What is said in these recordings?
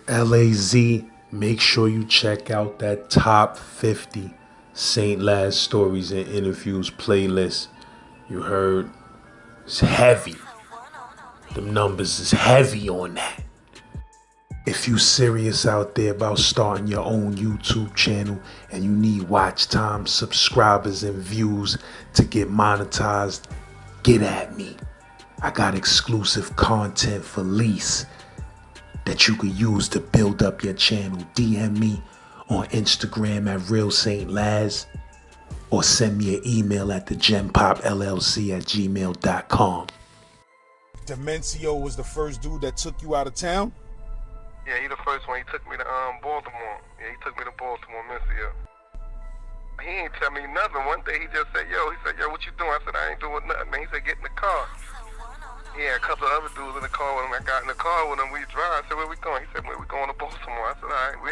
LAZ, make sure you check out that top 50 St. Laz stories and interviews playlist. You heard? It's heavy. Them numbers is heavy on that. If you serious out there about starting your own YouTube channel and you need watch time, subscribers, and views to get monetized, get at me. I got exclusive content for lease that you could use to build up your channel. DM me on Instagram at Real St. Laz or send me an email at thegenpopllc@gmail.com. Demencio was the first dude that took you out of town? Yeah, he the first one. He took me to Baltimore. Yeah, he took me to Baltimore, Mecca. He ain't tell me nothing. One day he just said, yo, what you doing? I said, I ain't doing nothing, man. He said, get in the car. Yeah, a couple of other dudes in the car with him. I got in the car with him. We drive. I said, where we going? He said, we going to Baltimore. I said, all right. We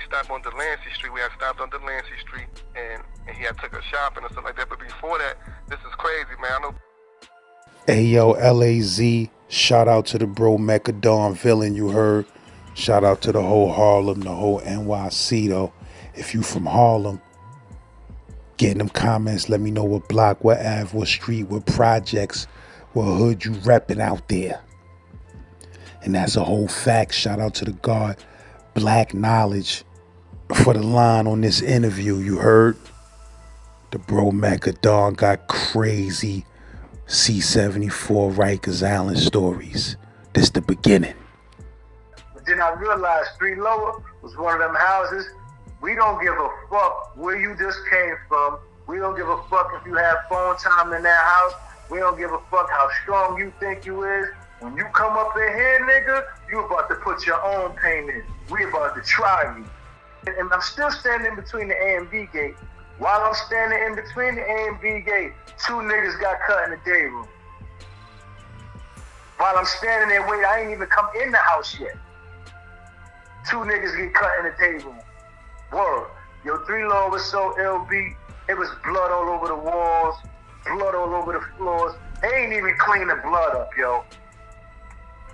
stopped on Delancey Street. We had stopped on Delancey Street, and he had took us shopping and stuff like that. But before that, this is crazy, man. I know. Hey, yo, LAZ, shout out to the bro Mecca Don Villain, you heard. Shout out to the whole Harlem, the whole NYC, though. If you from Harlem, get in them comments. Let me know what block, what Ave, what street, what projects, what hood you repping out there. And that's a whole fact. Shout out to the God, Black Knowledge, for the line on this interview, you heard. The bro Mecca Don got crazy C-74 Rikers Island stories. This the beginning. But then I realized 3 Lower was one of them houses. We don't give a fuck where you just came from. We don't give a fuck if you have phone time in that house. We don't give a fuck how strong you think you is. When you come up in here, nigga, you about to put your own pain in. We about to try you. And I'm still standing between the A and B gate. While I'm standing in between the A and B gate, 2 niggas got cut in the day room. While I'm standing there waiting, I ain't even come in the house yet. 2 niggas get cut in the day room. Word. Yo, 3 Low was so LB, it was blood all over the walls, blood all over the floors. They ain't even clean the blood up, yo.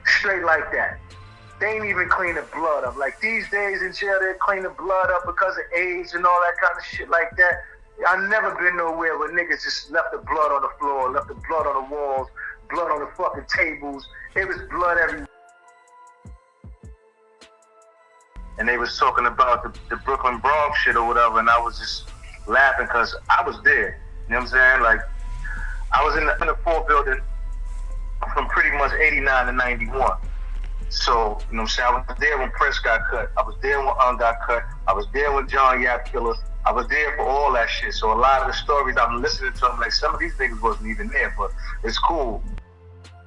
Straight like that. They ain't even clean the blood up. Like these days in jail, they clean the blood up because of AIDS and all that kind of shit like that. I've never been nowhere where niggas just left the blood on the floor, left the blood on the walls, blood on the fucking tables. It was blood everywhere. And they was talking about the Brooklyn Bronx shit or whatever, and I was just laughing because I was there. You know what I'm saying? Like, I was in the 4 building from pretty much 89 to 91. So, you know what I'm saying? I was there when Prince got cut. I was there when got cut. I was there when John Yap killed us. I was there for all that shit. So a lot of the stories I'm listening to, I'm like, some of these niggas wasn't even there, but it's cool.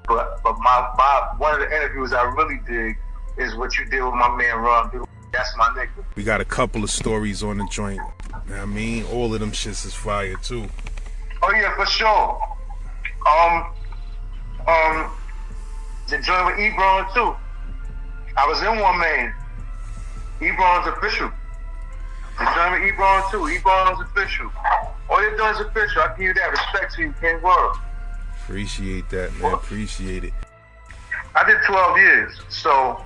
But one of the interviews I really dig is what you did with my man Ron. That's my nigga. We got a couple of stories on the joint. You know what I mean? All of them shits is fire too. Oh yeah, for sure. The joint with Ebron too. I was in one, man. Ebron's official. The joint with Ebron too. Ebron's official. All your joints official. I give you that respect to you, King World. Appreciate that, man. Appreciate it. I did 12 years, so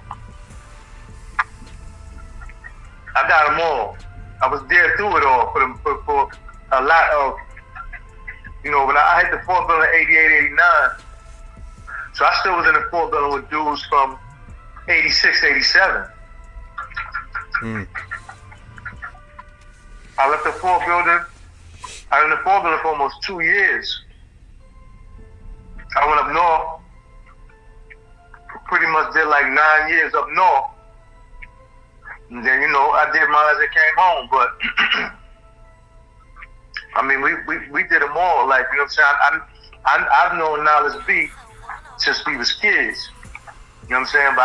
I got them all. I was there through it all for a lot of, you know, when I hit the 4 building 88, 89, so I still was in the 4 building with dudes from 86, 87. I left the 4 building. I was in the 4 building for almost 2 years. I went up north. Pretty much did like 9 years up north. And then, you know, I did mine as I came home. But, I mean, we did them all. Like, you know what I'm saying? I've known Knowledge B since we was kids. You know what I'm saying? But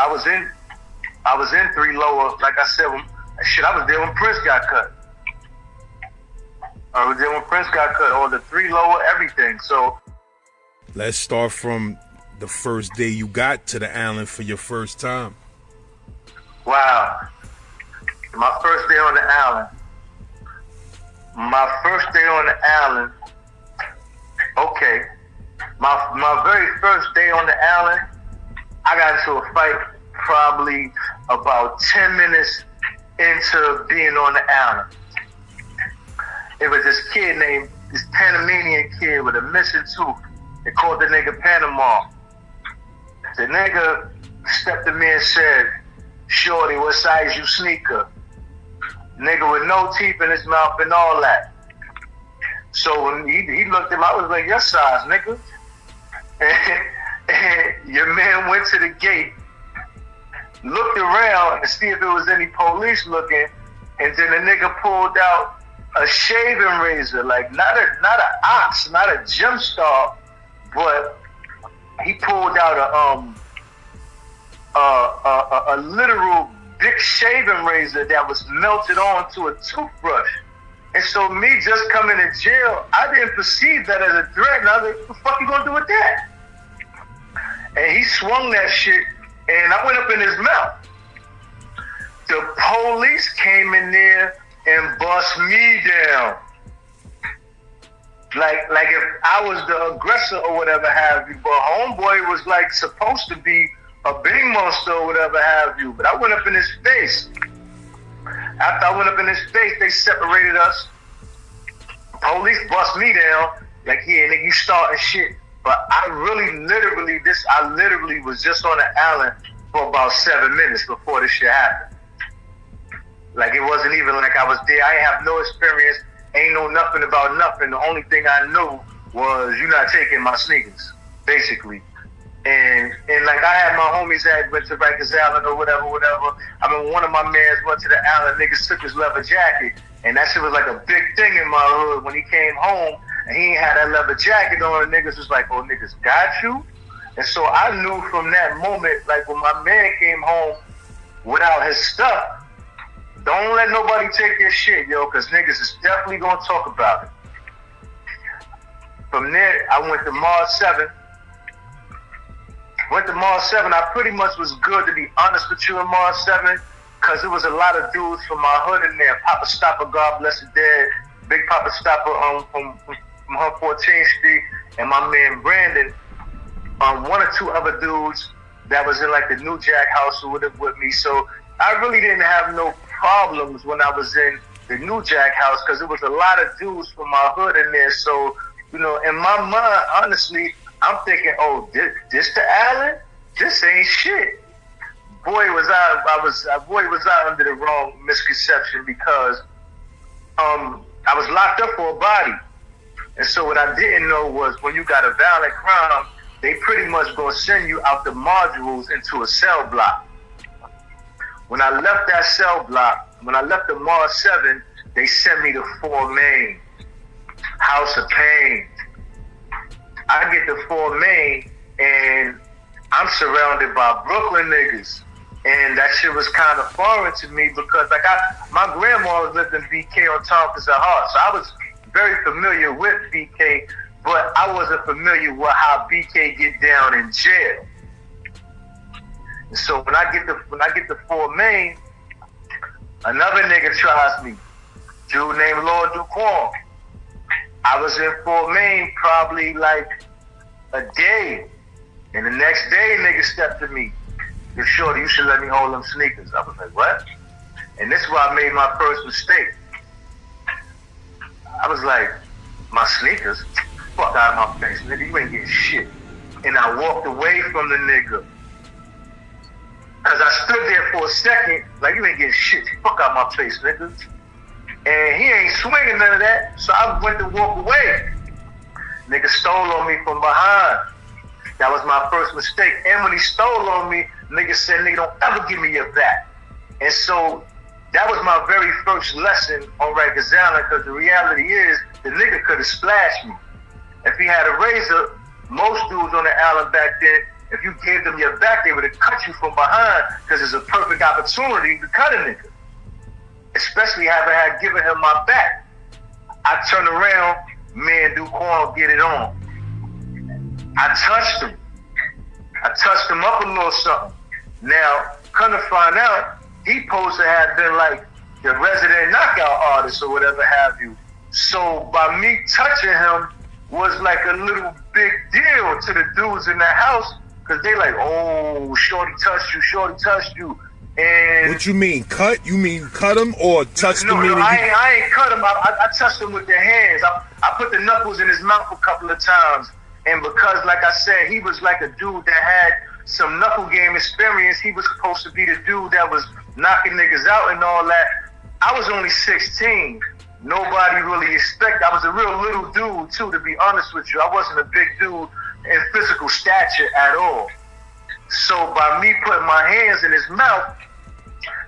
I was in 3 Lower, like I said, I was there when Prince got cut. I was there when Prince got cut, all the 3 Lower, everything. So let's start from the first day you got to the island for your first time. Wow. My first day on the island. Okay. My very first day on the island, I got into a fight probably about 10 minutes into being on the island. It was this Panamanian kid with a missing tooth. They called the nigga Panama. The nigga stepped to me and said, "Shorty, what size you sneaker?" Nigga with no teeth in his mouth and all that. So when he looked at him, I was like, "Your size, nigga." And your man went to the gate, looked around to see if there was any police looking, and then the nigga pulled out a shaving razor, like not an ox, not a gem star, but he pulled out a literal big shaving razor that was melted onto a toothbrush. And so me just coming to jail, I didn't perceive that as a threat. And I was like, what the fuck you gonna do with that? And he swung that shit, and I went up in his mouth. The police came in there and bust me down. Like if I was the aggressor or whatever have you, but homeboy was like supposed to be a big monster or whatever have you. But I went up in his face. After I went up in his face, they separated us. Police bust me down, like, yeah, nigga, you starting shit. But I literally was just on the island for about 7 minutes before this shit happened. Like, it wasn't even like I was there. I have no experience, ain't know nothing about nothing. The only thing I knew was you not taking my sneakers, basically. And like I had my homies that went to Rikers Island or whatever. I mean, one of my mans went to the island, niggas took his leather jacket. And that shit was like a big thing in my hood. When he came home and he ain't had that leather jacket on, the niggas was like, oh, niggas got you? And so I knew from that moment, like when my man came home without his stuff, don't let nobody take your shit, yo, because niggas is definitely going to talk about it. From there, I went to Mars 7. I pretty much was good, to be honest with you, in Mars 7, because there was a lot of dudes from my hood in there. Papa Stopper, God bless his dead. Big Papa Stopper from 14th Street, and my man Brandon. One or two other dudes that was in like the New Jack house or whatever with me. So I really didn't have no problems when I was in the New Jack house, because there was a lot of dudes from my hood in there. So, you know, in my mind, honestly, I'm thinking, oh, this the island? This ain't shit. Boy, was I under the wrong misconception, because I was locked up for a body. And so what I didn't know was when you got a violent crime, they pretty much gonna send you out the modules into a cell block. When I left that cell block, when I left the Mars 7, they sent me to 4 Main, House of Pain. I get to 4 Main, and I'm surrounded by Brooklyn niggas. And that shit was kind of foreign to me, because like my grandma lived in BK on Tompkins at Hart, so I was very familiar with BK, but I wasn't familiar with how BK get down in jail. And so when I get to 4 Main, another nigga tries me, dude named Lord Duquan. I was in 4 Main probably like a day, and the next day nigga stepped to me. You're shorty, you should let me hold them sneakers. I was like, what? And this is where I made my first mistake. I was like, my sneakers? Fuck out of my face, nigga, you ain't getting shit. And I walked away from the nigga. Cause I stood there for a second, like, you ain't getting shit. Fuck out my face, nigga. And he ain't swinging none of that, so I went to walk away. Nigga stole on me from behind. That was my first mistake. And when he stole on me, nigga said, nigga, don't ever give me your back. And so that was my very first lesson on Rikers Island, because the reality is, the nigga could have splashed me. If he had a razor, most dudes on the island back then, if you gave them your back, they would have cut you from behind, because it's a perfect opportunity to cut a nigga. Especially having had given him my back. I turned around, man, Duquan get it on. I touched him up a little something. Now, come to find out, he supposed to have been like the resident knockout artist or whatever have you. So by me touching him was like a little big deal to the dudes in the house, Cause they like, oh, shorty touched you. And what you mean, cut? You mean cut him or touch the meaning? I ain't cut him. I touched him with the hands. I put the knuckles in his mouth a couple of times. And because, like I said, he was like a dude that had some knuckle game experience. He was supposed to be the dude that was knocking niggas out and all that. I was only 16. Nobody really expected. I was a real little dude, too, to be honest with you. I wasn't a big dude in physical stature at all. So by me putting my hands in his mouth,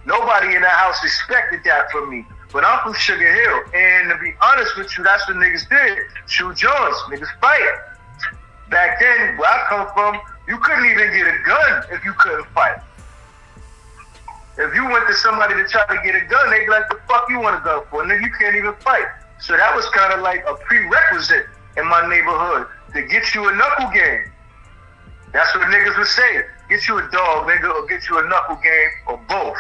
nobody in that house expected that from me. But I'm from Sugar Hill, and to be honest with you, that's what niggas did. Shoot Jones, niggas fight. Back then, where I come from, you couldn't even get a gun if you couldn't fight. If you went to somebody to try to get a gun, they'd be like, the fuck you want a gun for? Nigga, you can't even fight. So that was kind of like a prerequisite in my neighborhood to get you a knuckle game. That's what niggas would say. Get you a dog, nigga, or get you a knuckle game, or both.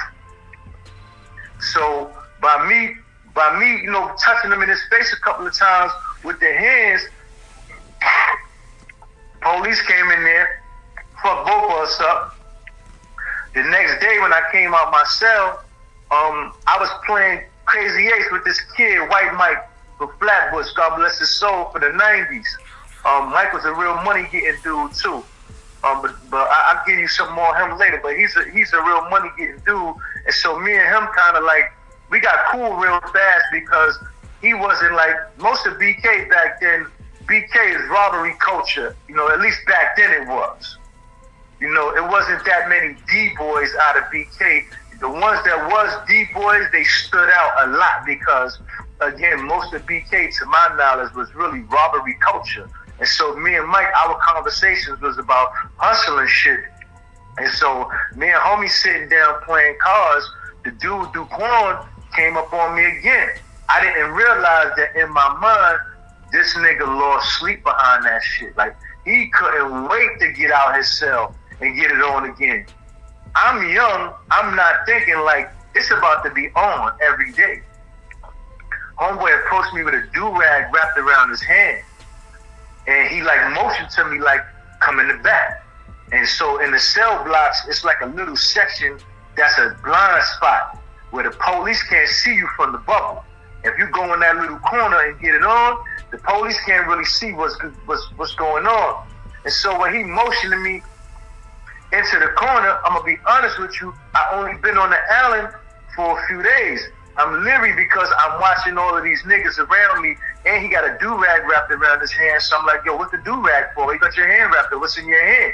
So by me, you know, touching him in his face a couple of times with their hands, police came in there, fucked both of us up. The next day when I came out my cell, I was playing Crazy Ace with this kid, White Mike, from Flatbush, God bless his soul, for the 90s. Mike was a real money-getting dude, too. But I'll give you some more of him later, but he's a real money-getting dude. And so me and him kind of like, we got cool real fast because he wasn't like, most of BK back then, BK is robbery culture. You know, at least back then it was. You know, it wasn't that many D-boys out of BK. The ones that was D-boys, they stood out a lot because, again, most of BK, to my knowledge, was really robbery culture. And so me and Mike, our conversations was about hustling shit. And so me and homie sitting down playing cards, the dude Duquan came up on me again. I didn't realize that in my mind, this nigga lost sleep behind that shit. Like, he couldn't wait to get out his cell and get it on again. I'm young, I'm not thinking like, it's about to be on every day. Homeboy approached me with a do-rag wrapped around his hand. And he like motioned to me like, come in the back. And so in the cell blocks, it's like a little section that's a blind spot where the police can't see you from the bubble. If you go in that little corner and get it on, the police can't really see what's going on. And so when he motioned me into the corner, I'm gonna be honest with you, I only been on the island for a few days. I'm leery because I'm watching all of these niggas around me, and he got a do-rag wrapped around his hand. So I'm like, yo, what's the do-rag for? You got your hand wrapped up. What's in your hand?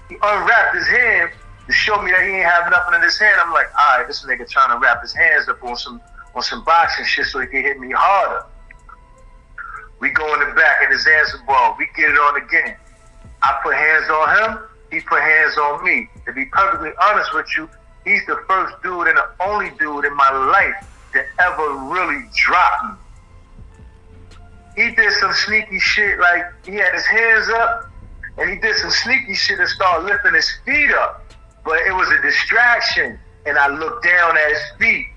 He unwrapped his hand to show me that he ain't have nothing in his hand. I'm like, all right, this nigga trying to wrap his hands up on some boxing shit so he can hit me harder. We go in the back in his answer ball. We get it on again. I put hands on him. He put hands on me. To be perfectly honest with you, he's the first dude and the only dude in my life that ever really dropped me. He did some sneaky shit, like he had his hands up and he did some sneaky shit and started lifting his feet up. But it was a distraction, and I looked down at his feet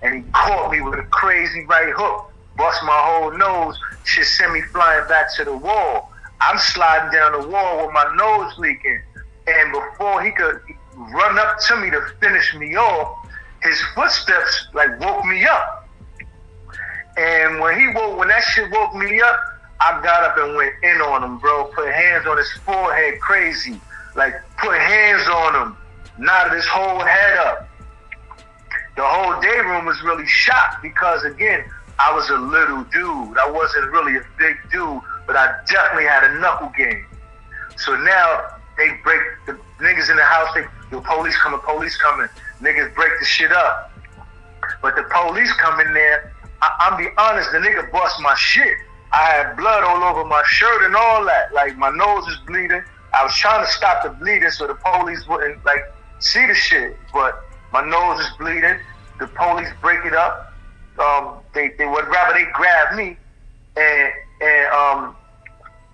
and he caught me with a crazy right hook, bust my whole nose, shit sent me flying back to the wall. I'm sliding down the wall with my nose leaking, and before he could run up to me to finish me off, his footsteps like woke me up. And when that shit woke me up, I got up and went in on him, bro. Put hands on his forehead, crazy. Like, put hands on him, knotted his whole head up. The whole day room was really shocked because, again, I was a little dude. I wasn't really a big dude, but I definitely had a knuckle game. So now they break the niggas in the house. The police coming. Niggas break the shit up. But the police come in there. I'm be honest, the nigga bust my shit. I had blood all over my shirt and all that. Like, my nose is bleeding. I was trying to stop the bleeding so the police wouldn't like see the shit. But my nose is bleeding. The police break it up. They would rather they grab me and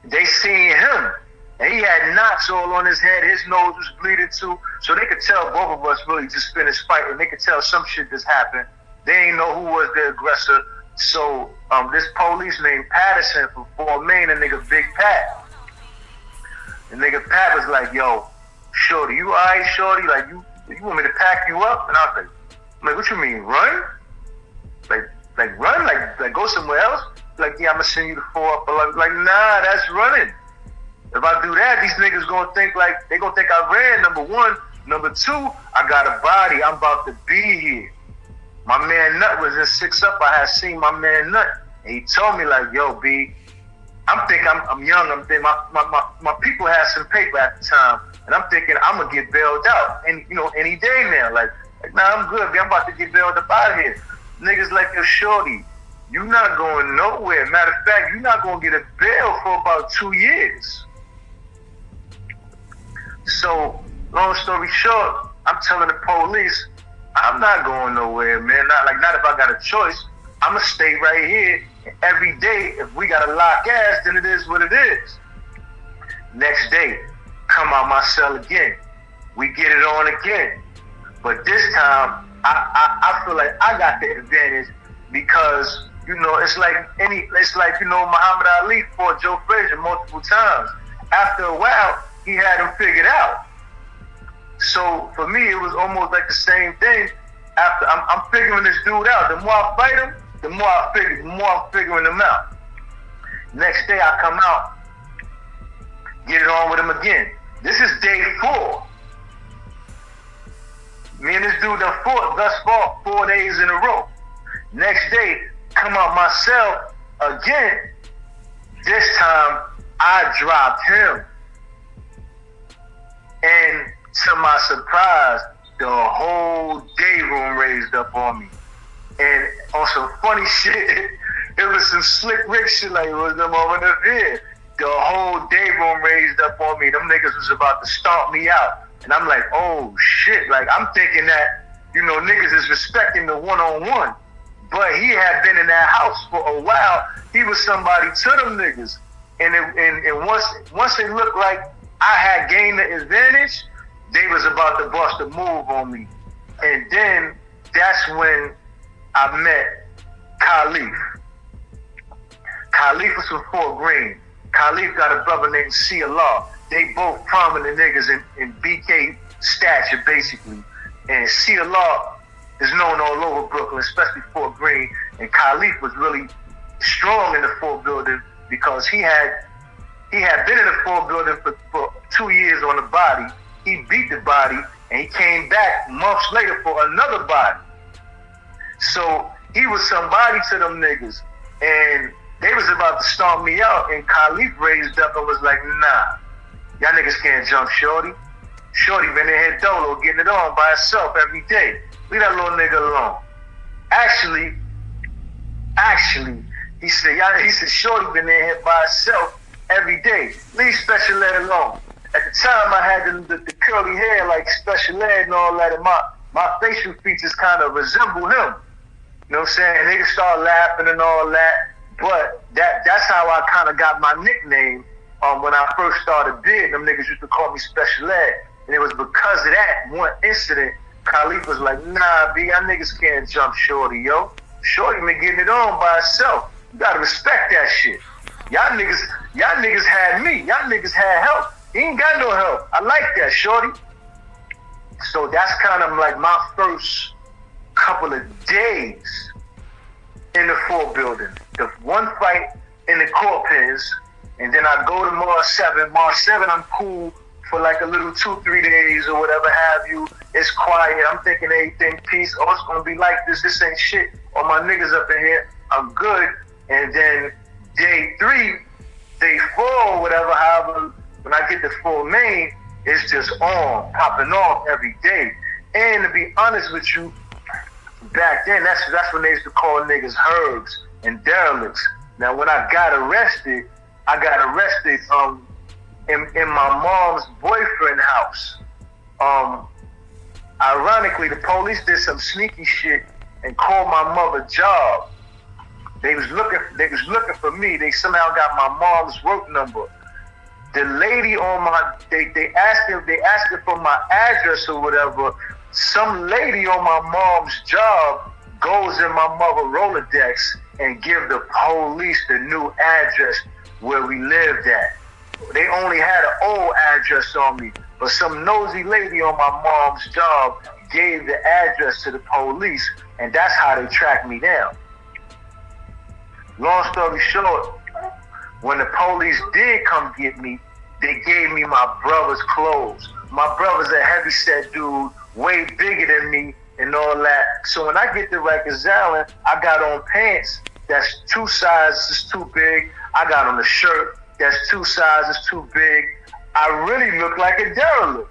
they seen him. And he had knots all on his head. His nose was bleeding too. So they could tell both of us really just finished fighting. They could tell some shit just happened. They ain't know who was the aggressor. So this police named Patterson from Fort Maine, a nigga Big Pat. The nigga Pat was like, yo, shorty, you alright, shorty? Like, you want me to pack you up? And I was like, what you mean, run? Like run? Like go somewhere else? Like, yeah, I'm gonna send you the 4 up. Like, nah, that's running. If I do that, these niggas gonna think I ran, number one. Number two, I got a body. I'm about to be here. My man Nut was in 6 Up. I had seen my man Nut. And he told me, like, yo, B, I'm thinking I'm young. I'm thinking my people had some paper at the time. And I'm thinking I'm gonna get bailed out. And any day now. Like nah, I'm good, B. I'm about to get bailed up out of here. Niggas like, yo, shorty, you not going nowhere. Matter of fact, you're not gonna get a bail for about 2 years. So, long story short, I'm telling the police, I'm not going nowhere, man. Not if I got a choice. I'm gonna stay right here. Every day, if we gotta lock ass, then it is what it is. Next day, come out my cell again. We get it on again. But this time, I feel like I got the advantage because, it's like Muhammad Ali fought Joe Frazier multiple times. After a while, he had him figured out. So for me, it was almost like the same thing. After I'm figuring this dude out. The more I fight him, the more I'm figuring him out. Next day I come out, get it on with him again. This is day 4. Me and this dude done fought thus far 4 days in a row. Next day, come out my cell again. This time I dropped him. And to my surprise, the whole day room raised up on me. And on some funny shit, it was some slick Rick shit, like it was them over there. The whole day room raised up on me. Them niggas was about to stomp me out. And I'm like, oh shit. Like, I'm thinking that, niggas is respecting the one-on-one. But he had been in that house for a while. He was somebody to them niggas. And once it looked like I had gained the advantage, they was about to bust a move on me. And then that's when I met Khalif. Khalif was from Fort Greene. Khalif got a brother named C. Allah. They both prominent niggas in BK stature, basically. And C. Allah is known all over Brooklyn, especially Fort Greene. And Khalif was really strong in the Fort building because he had been in the Fort building for 2 years on the body. He beat the body, and he came back months later for another body. So he was somebody to them niggas. And they was about to stomp me out, and Khalif raised up and was like, nah, y'all niggas can't jump Shorty. Shorty been in here dolo, getting it on by herself every day. Leave that little nigga alone. Actually, he said, Shorty been in here by herself every day. Leave Special Ed alone. At the time, I had the curly hair like Special Ed and all that, and my facial features kind of resemble him. You know what I'm saying? Niggas start laughing and all that. But that's how I kind of got my nickname when I first started big. Them niggas used to call me Special Ed. And it was because of that one incident, Khalif was like, nah, B, y'all niggas can't jump Shorty, yo. Shorty been getting it on by herself. You gotta respect that shit. Y'all niggas had me. Y'all niggas had help. He ain't got no help. I like that, Shorty. So that's kind of like my first couple of days in the Fort building. The one fight in the court pens, and then I go to Mars 7. Mars 7, I'm cool for like a little 2-3 days or whatever have you. It's quiet. I'm thinking everything peace. Oh, it's gonna be like this. This ain't shit. All my niggas up in here. I'm good. And then day 3, day 4, whatever, however, when I get to full main, it's just on, popping off every day. And to be honest with you, back then, that's when they used to call niggas herbs and derelicts. Now, when I got arrested in my mom's boyfriend house. Ironically, the police did some sneaky shit and called my mother job. They was looking for me. They somehow got my mom's work number. The lady on they asked her for my address or whatever. Some lady on my mom's job goes in my mother Rolodex and give the police the new address where we lived at. They only had an old address on me, but some nosy lady on my mom's job gave the address to the police, and that's how they tracked me down. Long story short, when the police did come get me, they gave me my brother's clothes. My brother's a heavyset dude, way bigger than me and all that. So when I get to Rikers Island, I got on pants that's 2 sizes too big. I got on a shirt that's 2 sizes too big. I really look like a derelict.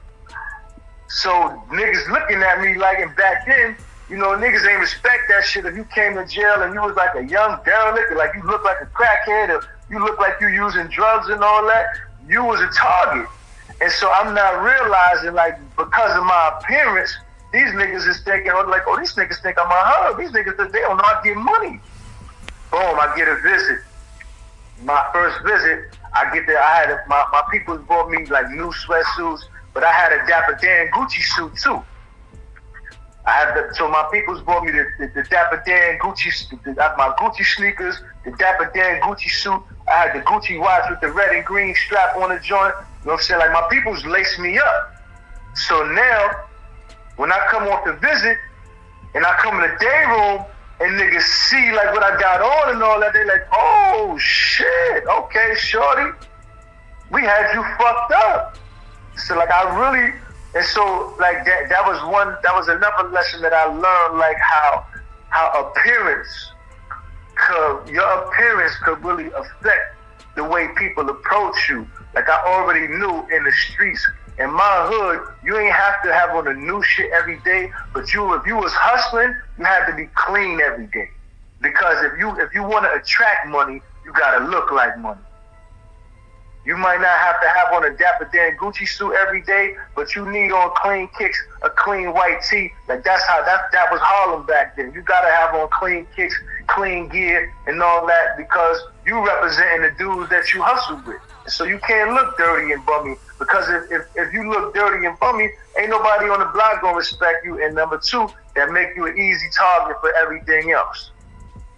So niggas looking at me like, and back then, you know, niggas ain't respect that shit. If you came to jail and you was like a young derelict, or like you look like a crackhead, or you look like you using drugs and all that, you was a target. And so I'm not realizing, like, because of my appearance, these niggas is thinking, like, oh, these niggas think I'm a hug. These niggas, they don't know I get money. Boom, I get a visit. My first visit, I get there, I had my people bought me like new sweatsuits, but I had a Dapper Dan Gucci suit too. So my peoples bought me the Dapper Dan Gucci, my Gucci sneakers, the Dapper Dan Gucci suit. I had the Gucci watch with the red and green strap on the joint. You know what I'm saying? Like, my peoples laced me up. So now, when I come off the visit, and I come in the day room, and niggas see like what I got on and all that, they like, oh shit, okay, shorty, we had you fucked up. So like, I really, and so like that was another lesson that I learned, like how your appearance could really affect the way people approach you. Like, I already knew in the streets, in my hood, you ain't have to have on the new shit every day, but if you was hustling, you had to be clean every day. Because if you want to attract money, you gotta look like money. You might not have to have on a Dapper Dan Gucci suit every day, but you need on clean kicks, a clean white tee. Like, that was Harlem back then. You gotta have on clean kicks, clean gear, and all that, because you representing the dudes that you hustle with. So you can't look dirty and bummy, because if you look dirty and bummy, ain't nobody on the block gonna respect you. And number two, that make you an easy target for everything else.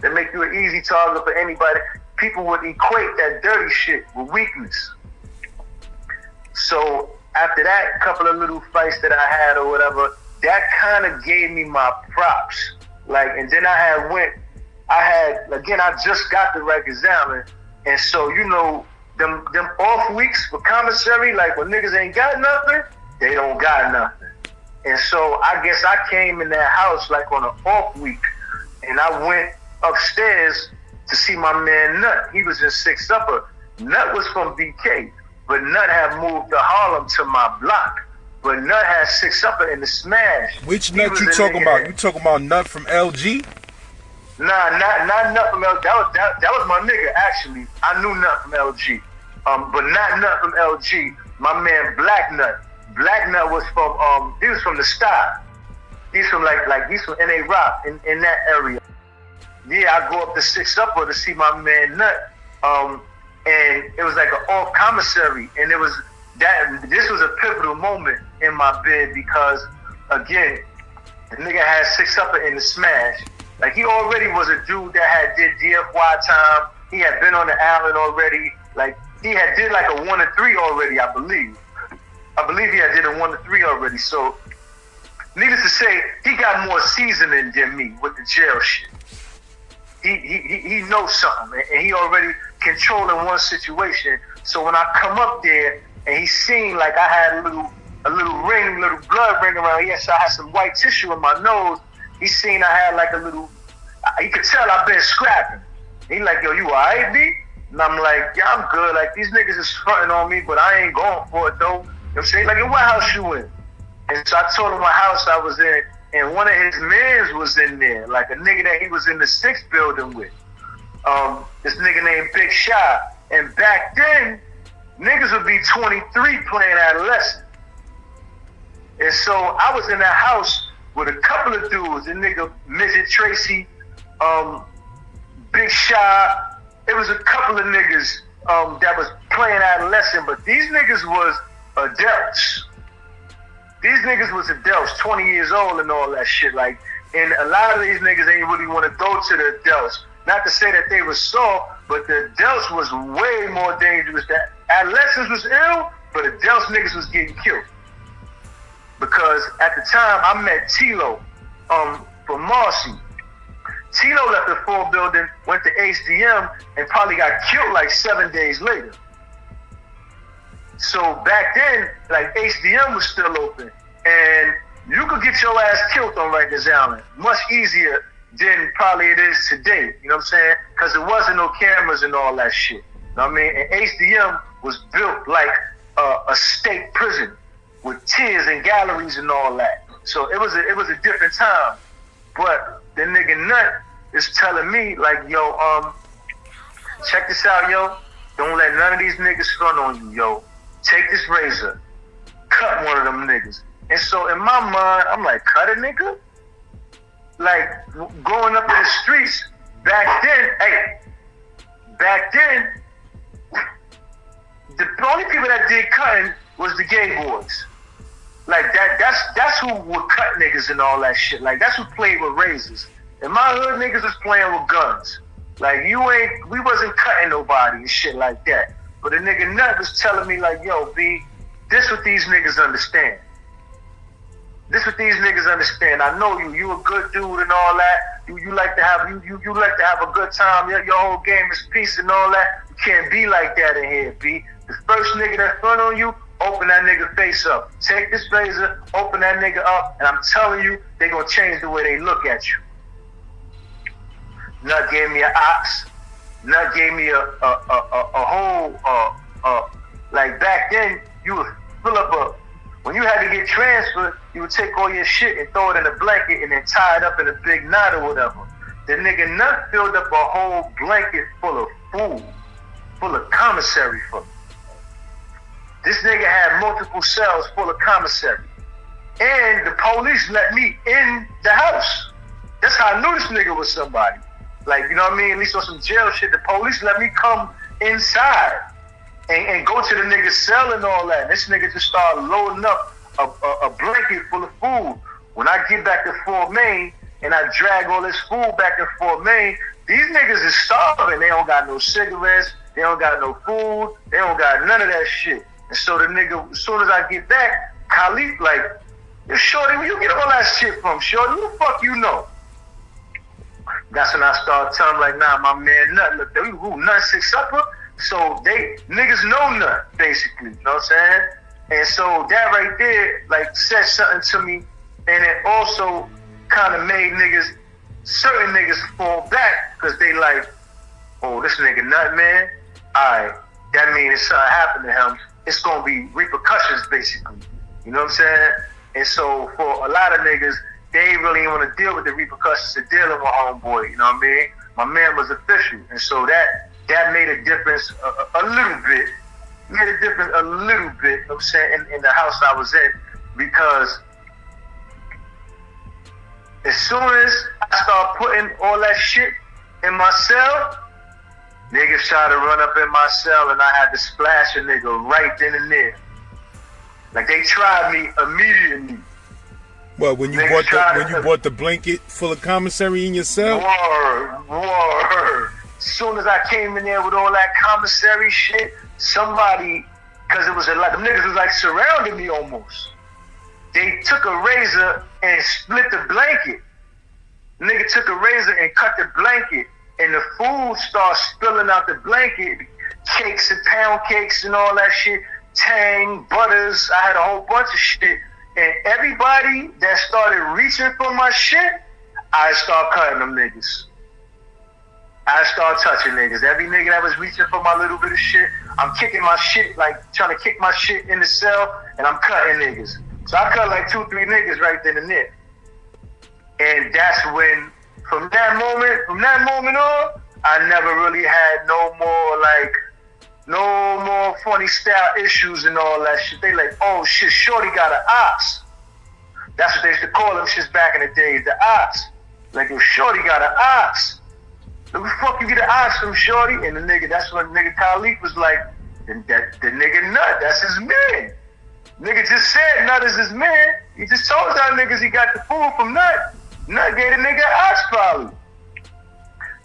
That make you an easy target for anybody. People would equate that dirty shit with weakness. So after that couple of little fights that I had or whatever, that kind of gave me my props. Like, and then I just got the Rikers Island, and so, you know, them off weeks for commissary, like when niggas ain't got nothing, they don't got nothing. And so I guess I came in that house like on an off week, and I went upstairs to see my man Nut. He was in Six Upper. Nut was from BK, but Nut had moved to Harlem to my block. But Nut had Six Upper in the smash. Which Nut you talking about? You talking about Nut from LG? Nah, not Nut from LG. That was my nigga, actually. I knew Nut from LG. But not Nut from LG. My man Black Nut. Black Nut was from he was from the Style. He's from he's from NA Rock in that area. Yeah, I go up to Six Upper to see my man Nut. And it was like an off commissary, and this was a pivotal moment in my bid, because again, the nigga had Six Upper in the smash. Like, he already was a dude that did DFY time. He had been on the island already. Like, he had did like a 1 to 3 already, I believe. I believe he had did a 1 to 3 already. So, needless to say, he got more seasoning than me with the jail shit. He knows something, and he already controlling one situation. So when I come up there and he seen like I had a little blood ring around here, so I had some white tissue in my nose. He seen I had like a little, he could tell I've been scrapping. He like, yo, you alright, B? And I'm like, yeah, I'm good. Like, these niggas is fronting on me, but I ain't going for it though. You know what I'm saying? Like, in what house you in? And so I told him what house I was in, and one of his mans was in there, like a nigga that he was in the 6th building with. This nigga named Big Shy. And back then, niggas would be 23 playing adolescent. And so I was in that house with a couple of dudes, a nigga Midget Tracy, Big Shy. It was a couple of niggas that was playing adolescent, but these niggas was adults. These niggas was adults, 20 years old and all that shit. Like, and a lot of these niggas ain't really want to go to the adults. Not to say that they were soft, but the adults was way more dangerous. The adolescents was ill, but adults niggas was getting killed. because at the time I met Tilo from Marcy. Tilo left the 4 building, went to HDM, and probably got killed like 7 days later. So back then, like HDM was still open, and you could get your ass killed on Rikers Island much easier than probably it is today. You know what I'm saying? Because there wasn't no cameras and all that shit. You know what I mean? And HDM was built like a state prison with tiers and galleries and all that. So it was a different time. But the nigga Nut is telling me like, yo, check this out, yo. Don't let none of these niggas front on you, yo. Take this razor, cut one of them niggas. And so in my mind, I'm like, cut a nigga? Like, growing up in the streets, back then, the only people that did cutting was the gay boys. Like, that's who would cut niggas and all that shit. Like, that's who played with razors. In my hood, niggas was playing with guns. Like, we wasn't cutting nobody and shit like that. But the nigga Nut was telling me like, yo, B, this what these niggas understand. This what these niggas understand. I know you a good dude and all that. You like to have you like to have a good time. Your whole game is peace and all that. You can't be like that in here, B. The first nigga that front on you, open that nigga face up. Take this razor, open that nigga up, and I'm telling you, they gonna change the way they look at you. Nut gave me an ox. Nut gave me a whole like back then you would fill up when you had to get transferred, you would take all your shit and throw it in a blanket and then tie it up in a big knot or whatever. The nigga Nut filled up a whole blanket full of food, full of commissary for me. This nigga had multiple cells full of commissary. And the police let me in the house. That's how I knew this nigga was somebody. Like, you know what I mean? At least on some jail shit, the police let me come inside and go to the nigga's cell and all that. And this nigga just started loading up a blanket full of food. When I get back to Fort Maine and I drag all this food back to Fort Maine, these niggas is starving. They don't got no cigarettes. They don't got no food. They don't got none of that shit. And so the nigga, as soon as I get back, Khalif like, yo, shorty, where you get all that shit from, shorty? Who the fuck you know? That's when I started telling him, like, nah, my man Nut, look, Nut 6 upper. So they, niggas know Nut, basically, you know what I'm saying? And so that right there, like, said something to me, and it also kind of made certain niggas fall back, because they like, oh, this nigga Nut, man, alright, that means if something happened to him, it's gonna be repercussions, basically, you know what I'm saying? And so for a lot of niggas, they ain't really want to deal with the repercussions of dealing with homeboy, you know what I mean? My man was official, and so that made a difference a little bit. Made a difference a little bit, you know what I'm saying, in the house I was in, because as soon as I started putting all that shit in my cell, niggas tried to run up in my cell and I had to splash a nigga right then and there. Like, they tried me immediately. Well, when you bought the blanket full of commissary in your cell? Word. As soon as I came in there with all that commissary shit, somebody, because it was a lot, them niggas was like surrounding me almost. They took a razor and split the blanket. The nigga took a razor and cut the blanket, and the food started spilling out the blanket. Cakes and pound cakes and all that shit. Tang, butters, I had a whole bunch of shit. And everybody that started reaching for my shit, I started cutting them niggas. I started touching niggas. Every nigga that was reaching for my little bit of shit, I'm kicking my shit, like trying to kick my shit in the cell, and I'm cutting niggas. So I cut like 2-3 niggas right then and there. And that's when, from that moment on, I never really had no more funny style issues and all that shit. They like, oh shit, shorty got an ox. That's what they used to call them shits back in the days, the ox. Like, if shorty got an ox, where the fuck you get an ox from, shorty? And the nigga, that's when nigga Khalif was like, the nigga Nut, that's his man. Nigga just said Nut is his man. He just told y'all niggas he got the food from Nut. Nut gave the nigga an ox probably.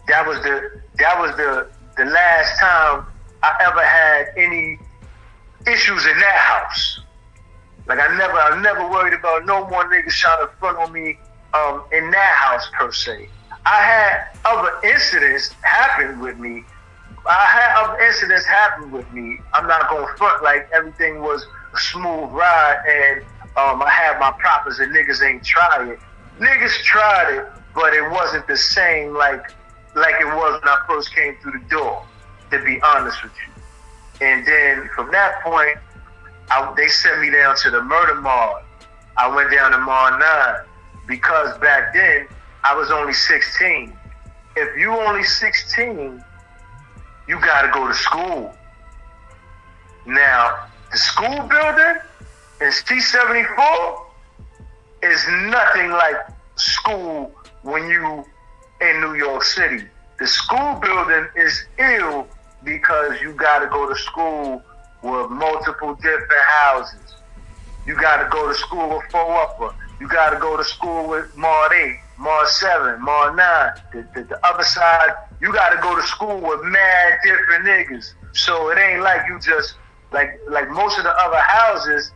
That was the last time I ever had any issues in that house. Like I never worried about no more niggas trying to front on me in that house per se. I had other incidents happen with me. I'm not gonna front like everything was a smooth ride and I had my props and niggas ain't tried it. Niggas tried it, but it wasn't the same like it was when I first came through the door, to be honest with you. And then from that point, they sent me down to the murder mall. I went down to Mall 9 because back then I was only 16. If you only 16, you gotta go to school. Now, the school building in C-74 is nothing like school when you in New York City. The school building is ill because you gotta go to school with multiple different houses. You gotta go to school with 4 Upper. You gotta go to school with Mall 8, Mall 7, Mall 9. The other side, you gotta go to school with mad different niggas. So it ain't like you just, like most of the other houses,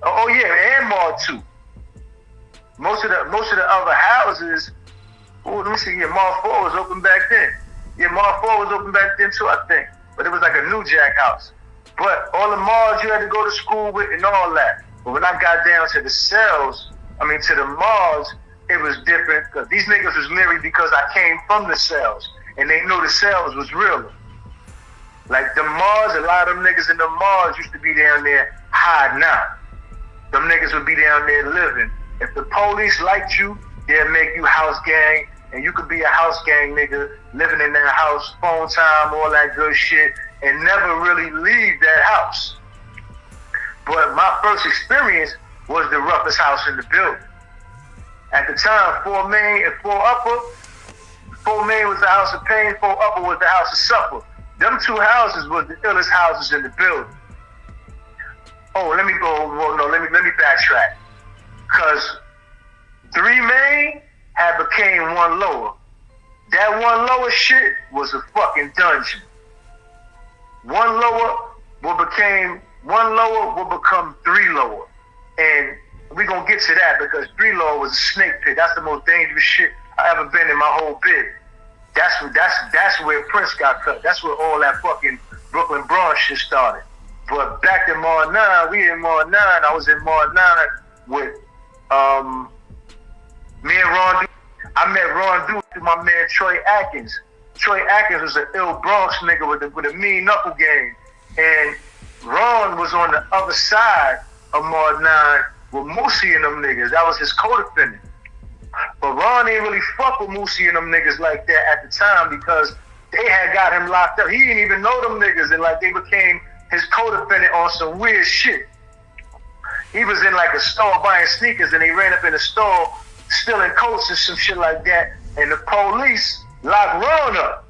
oh yeah, and Mall 2. Most of the other houses, let me see, yeah, Mall 4 was open back then. Yeah, Mall 4 was open back then too, I think. But it was like a New Jack house. But all the malls you had to go to school with and all that. But when I got down to the cells, to the malls, it was different. Cause these niggas was married because I came from the cells. And they knew the cells was real. Like the malls, a lot of them niggas in the malls used to be down there hiding out. Them niggas would be down there living. If the police liked you, they'll make you house gang. And you could be a house gang nigga living in that house, phone time, all that good shit, and never really leave that house. But my first experience was the roughest house in the building. At the time, 4 Main and 4 Upper, 4 Main was the house of pain, 4 Upper was the house of supper. Them 2 houses was the illest houses in the building. Oh, let me backtrack. Cause 3 Main had became 1 lower. That 1 lower shit was a fucking dungeon. 1 lower will become 3 lower. And we gonna get to that because 3 lower was a snake pit. That's the most dangerous shit I ever been in my whole bit. That's where Prince got cut. That's where all that fucking Brooklyn Bronx shit started. But back in Mall 9, we in Mall 9. I was in Mall 9 with me and Ron. I met Ron Duke through my man Troy Atkins. Troy Atkins was an ill Bronx nigga with a mean knuckle game. And Ron was on the other side of Mall 9 with Moosey and them niggas. That was his co-defendant. But Ron didn't really fuck with Moosey and them niggas like that at the time because they had got him locked up. He didn't even know them niggas, and like they became his co-defendant on some weird shit. He was in like a store buying sneakers, and he ran up in the store stealing coats and some shit like that, and the police locked Ron up.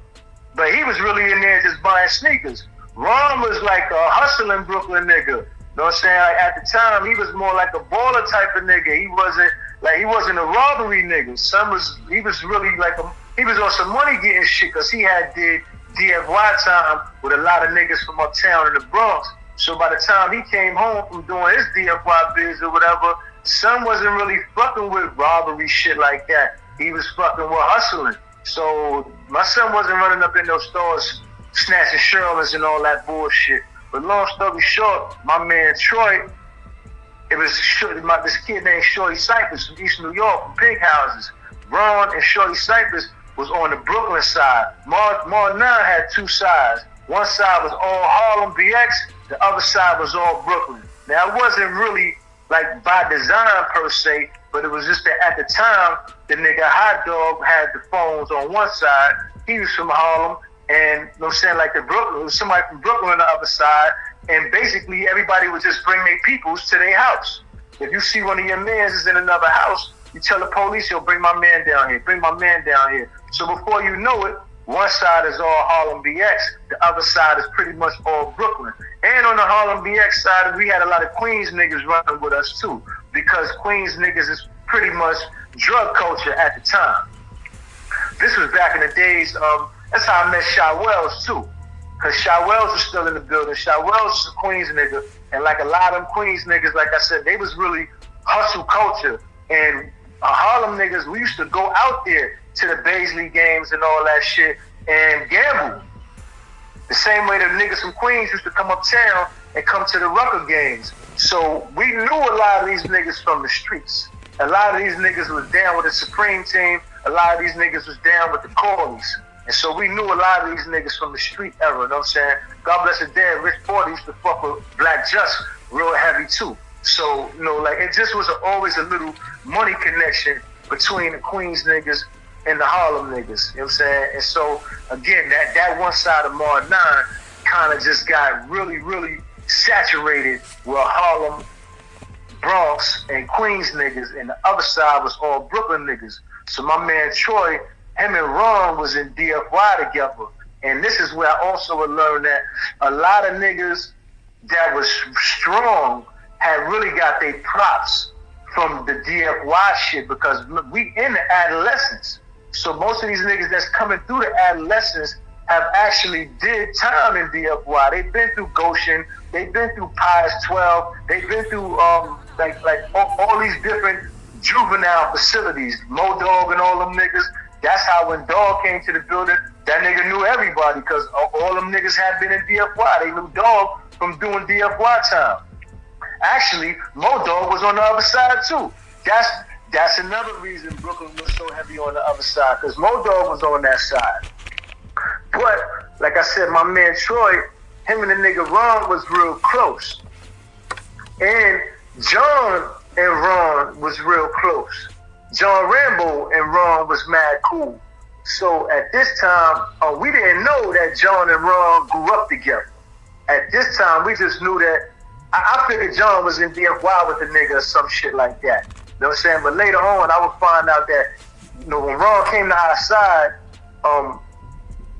But he was really in there just buying sneakers. Ron was like a hustling Brooklyn nigga. You know what I'm saying? Like at the time, he was more like a baller type of nigga. He wasn't a robbery nigga. He was really like he was on some money getting shit because he had did DFY time with a lot of niggas from uptown in the Bronx. So by the time he came home from doing his DFY biz or whatever, son wasn't really fucking with robbery shit like that. He was fucking with hustling. So my son wasn't running up in those stores snatching Sherlins and all that bullshit. But long story short, my man Troy, this kid named Shorty Cypress from East New York, from Pink Houses. Ron and Shorty Cypress was on the Brooklyn side. Mall 9 had 2 sides. One side was all Harlem BX, the other side was all Brooklyn. Now it wasn't really like by design per se, but it was just that at the time, the nigga Hot Dog had the phones on one side. He was from Harlem, and you know what I'm saying, like it was somebody from Brooklyn on the other side, and basically everybody would just bring their peoples to their house. If you see one of your mans is in another house, you tell the police, yo, bring my man down here, bring my man down here. So before you know it, one side is all Harlem BX, the other side is pretty much all Brooklyn. And on the Harlem BX side, we had a lot of Queens niggas running with us too, because Queens niggas is pretty much drug culture at the time. This was back in the days, that's how I met Shy Wells too. Cause Shaw Wells was still in the building. Shaw Wells is a Queens nigga, and like a lot of them Queens niggas, like I said, they was really hustle culture. And Harlem niggas, we used to go out there to the Baisley games and all that shit and gamble. The same way the niggas from Queens used to come uptown and come to the Rucker games. So we knew a lot of these niggas from the streets. A lot of these niggas was down with the Supreme team. A lot of these niggas was down with the Corleys. And so we knew a lot of these niggas from the street era, you know what I'm saying? God bless his dad, Rich Porter used to fuck with Black Just real heavy too. So, you know, like it just was always a little money connection between the Queens niggas and the Harlem niggas, you know what I'm saying? And so, again, that one side of Mar 9 kind of just got really, really saturated with Harlem, Bronx, and Queens niggas, and the other side was all Brooklyn niggas. So my man Troy, him and Ron was in DFY together. And this is where I also learned that a lot of niggas that was strong had really got their props from the DFY shit, because we in the adolescence. So most of these niggas that's coming through the adolescence have actually did time in DFY. They've been through Goshen, they've been through Pius 12, they've been through like all these different juvenile facilities, Mo Dog and all them niggas. That's how when Dog came to the building, that nigga knew everybody, because all them niggas had been in DFY. They knew Dog from doing DFY time. Actually, Mo Dog was on the other side too. That's another reason Brooklyn was so heavy on the other side, because Mo Dog was on that side. But like I said, my man Troy, him and the nigga Ron was real close. And John and Ron was real close. John Rambo and Ron was mad cool. So at this time, we didn't know that John and Ron grew up together. At this time, we just knew that, I figured John was in DFY with the nigga or some shit like that. You know what I'm saying? But later on, I would find out that, you know, when Ron came to our side,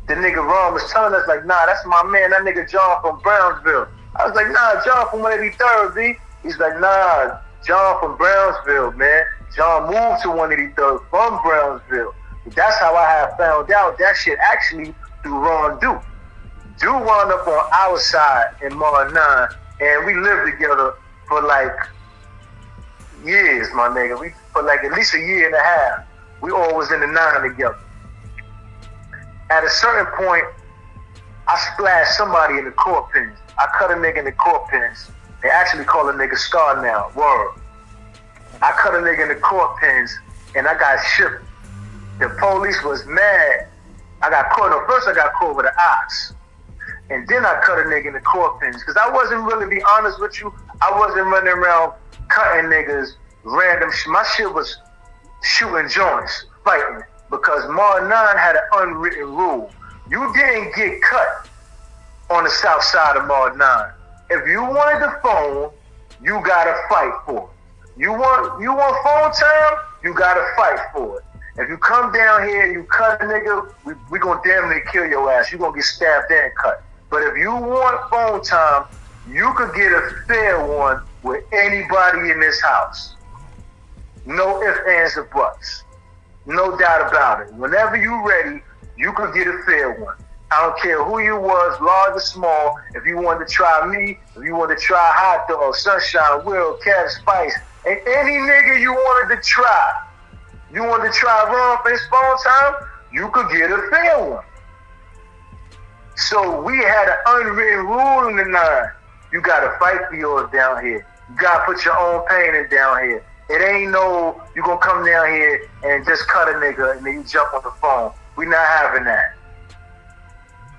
the nigga Ron was telling us, like, nah, that's my man, that nigga John from Brownsville. I was like, nah, John from 183rd, B. He's like, nah, John from Brownsville, man. John moved to 183rd from Brownsville. That's how I had found out that shit actually through Ron Duke. Duke wound up on our side in Mar 9, and we lived together for like years, my nigga. We for like at least a year and a half. We all was in the 9 together. At a certain point, I splashed somebody in the court pins. I cut a nigga in the court pins. They actually call a nigga Scar now, word. I cut a nigga in the court pins, and I got shipped. The police was mad. I got caught. No, first I got caught with an ox. And then I cut a nigga in the court pins. Because I wasn't really, be honest with you, I wasn't running around cutting niggas random. My shit was shooting joints, fighting. Because Mar 9 had an unwritten rule. You didn't get cut on the south side of Mar 9. If you wanted the phone, you gotta fight for it. You want phone time, you gotta fight for it. If you come down here and you cut a nigga, we gonna damn near kill your ass. You gonna get stabbed and cut. But if you want phone time, you could get a fair one with anybody in this house. No ifs, ands, or buts. No doubt about it. Whenever you ready, you could get a fair one. I don't care who you was, large or small. If you wanted to try me, if you wanted to try Hot Dog, Sunshine, Will, Cat, Spice, and any nigga you wanted to try, you wanted to try Ron for his phone time, you could get a fair one. So we had an unwritten rule in the 9. You gotta fight for yours down here. You gotta put your own pain in down here. It ain't no, you gonna come down here and just cut a nigga and then you jump on the phone. We not having that.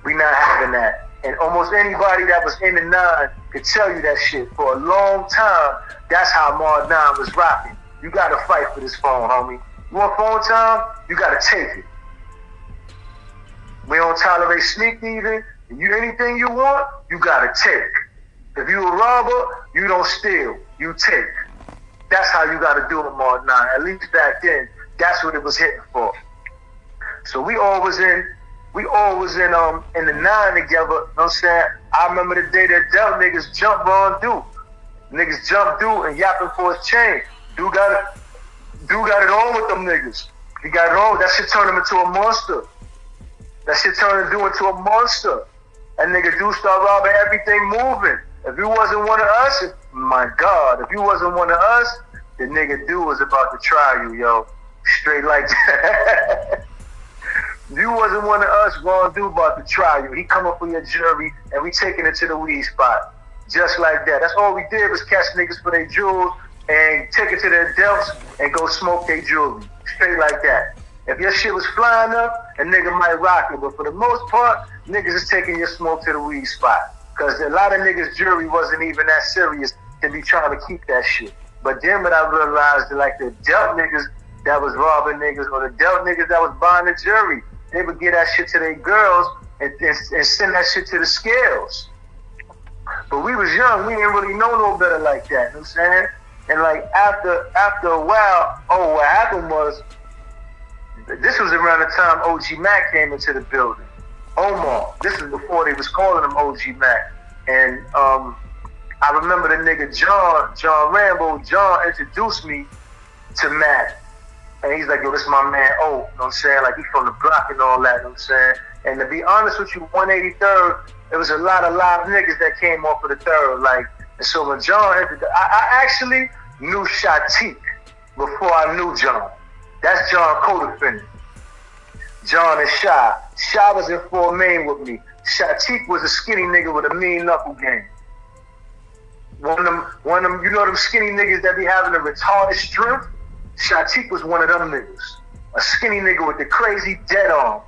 We not having that. And almost anybody that was in the 9 could tell you that shit. For a long time, that's how Mar 9 was rocking. You gotta fight for this phone, homie. You want phone time? You gotta take it. We don't tolerate sneak thieving. Anything you want, you gotta take. If you a robber, you don't steal. You take. That's how you gotta do it, Mar 9. At least back then, that's what it was hitting for. So we all was in the 9 together, you know what I'm saying? I remember the day that them niggas jumped Ron Duke. Niggas jumped Duke and yapping for his chain. Dude got it on with them niggas. He got it on. That shit turned him into a monster. That shit turned Duke into a monster. That nigga do start robbing everything moving. If you wasn't one of us, my God, if you wasn't one of us, the nigga do was about to try you, yo. Straight like that. If you wasn't one of us, Ron do about to try you. He coming for your jury, and we taking it to the weed spot. Just like that. That's all we did was catch niggas for their jewels and take it to their delts and go smoke their jewelry. Straight like that. If your shit was flying up, a nigga might rock it. But for the most part, niggas is taking your smoke to the weed spot. Because a lot of niggas' jury wasn't even that serious to be trying to keep that shit. But then when I realized that like the dealt niggas that was robbing niggas or the dealt niggas that was buying the jury, they would get that shit to their girls and send that shit to the scales. But we was young, we didn't really know no better like that, you know what I'm saying? And like after a while, what happened was, this was around the time OG Mac came into the building. Omar, this is before they was calling him OG Mac. And I remember the nigga John Rambo, John introduced me to Mac. And he's like, yo, this is my man O, you know what I'm saying? Like, he from the block and all that, you know what I'm saying? And to be honest with you, 183rd, there was a lot of live niggas that came off of the third. Like, and so when John entered, I actually knew Shatik before I knew John. That's John co-defendant. John and Shy. Shy was in 4 Main with me. Shatik was a skinny nigga with a mean knuckle game. One of them, you know them skinny niggas that be having a retarded strength? Shatik was one of them niggas. A skinny nigga with the crazy dead arm.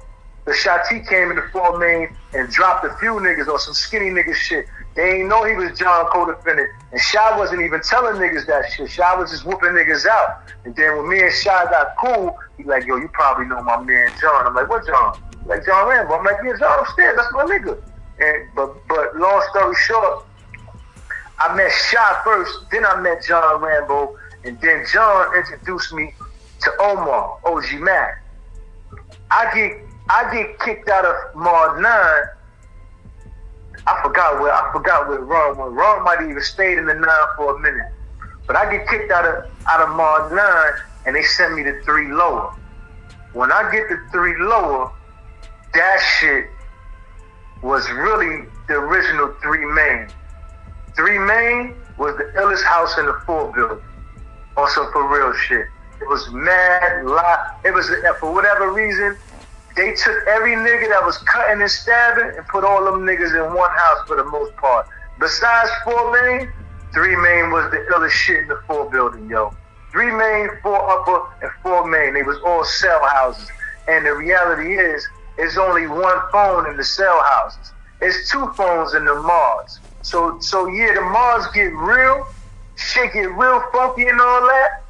The Shatik came in the 4 Main and dropped a few niggas on some skinny nigga shit. They ain't know he was John co-defendant. And Shy wasn't even telling niggas that shit. Shy was just whooping niggas out. And then when me and Shy got cool, he like, yo, you probably know my man John. I'm like, what John? Like, John Rambo. I'm like, yeah, John upstairs. That's my nigga. And but long story short, I met Shy first, then I met John Rambo, and then John introduced me to Omar, OG Mac. I get kicked out of Mod 9. I forgot where Ron went. Ron might have even stayed in the 9 for a minute. But I get kicked out of Mod 9 and they sent me to 3 lower. When I get to 3 lower, that shit was really the original 3 Main. 3 Main was the illest house in the 4 building. On some for real shit. It was mad, it was, for whatever reason, they took every nigga that was cutting and stabbing and put all them niggas in one house for the most part. Besides 4 Main, 3 Main was the illest shit in the 4 building, yo. 3 Main, 4 Upper, and 4 Main, they was all cell houses. And the reality is, there's only 1 phone in the cell houses. There's 2 phones in the mods. So yeah, the mods get real, shit get real funky and all that,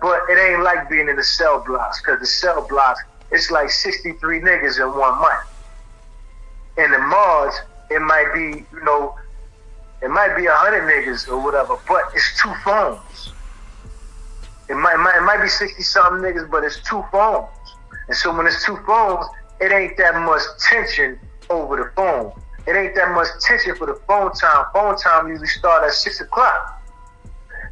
but it ain't like being in the cell blocks, because the cell blocks, it's like 63 niggas in 1 month. In the mods, it might be, you know, it might be 100 niggas or whatever, but it's 2 phones. It might be 60-something niggas, but it's 2 phones. And so when it's 2 phones, it ain't that much tension over the phone. It ain't that much tension for the phone time. Phone time usually start at 6 o'clock.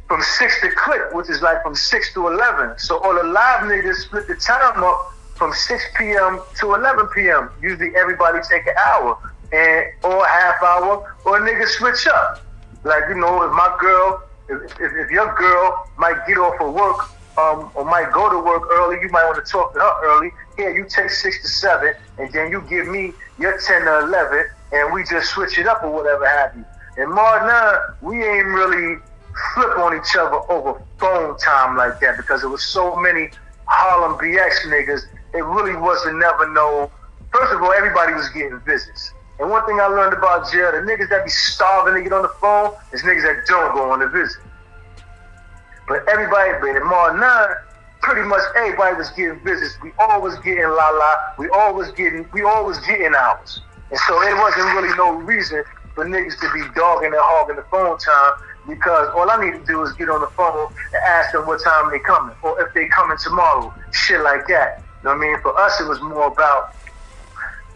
From 6 to click, which is like from 6 to 11. So all the live niggas split the time up from 6 p.m. to 11 p.m. Usually everybody take an hour or a half hour, or a nigga switch up. Like, you know, if my girl, if your girl might get off of work or might go to work early, you might want to talk to her early. Yeah, you take 6 to 7, and then you give me your 10 to 11, and we just switch it up or whatever have you. In Mod 9, we ain't really flip on each other over phone time like that, because there was so many Harlem BX niggas. It really wasn't never no. First of all, everybody was getting visits. And one thing I learned about jail, the niggas that be starving to get on the phone is niggas that don't go on the visit. But in Mod 9, pretty much everybody was getting visits. We always getting we always getting ours. And so it wasn't really no reason for niggas to be dogging and hogging the phone time, because all I need to do is get on the phone and ask them what time they coming, or if they coming tomorrow, shit like that. You know what I mean? For us, it was more about,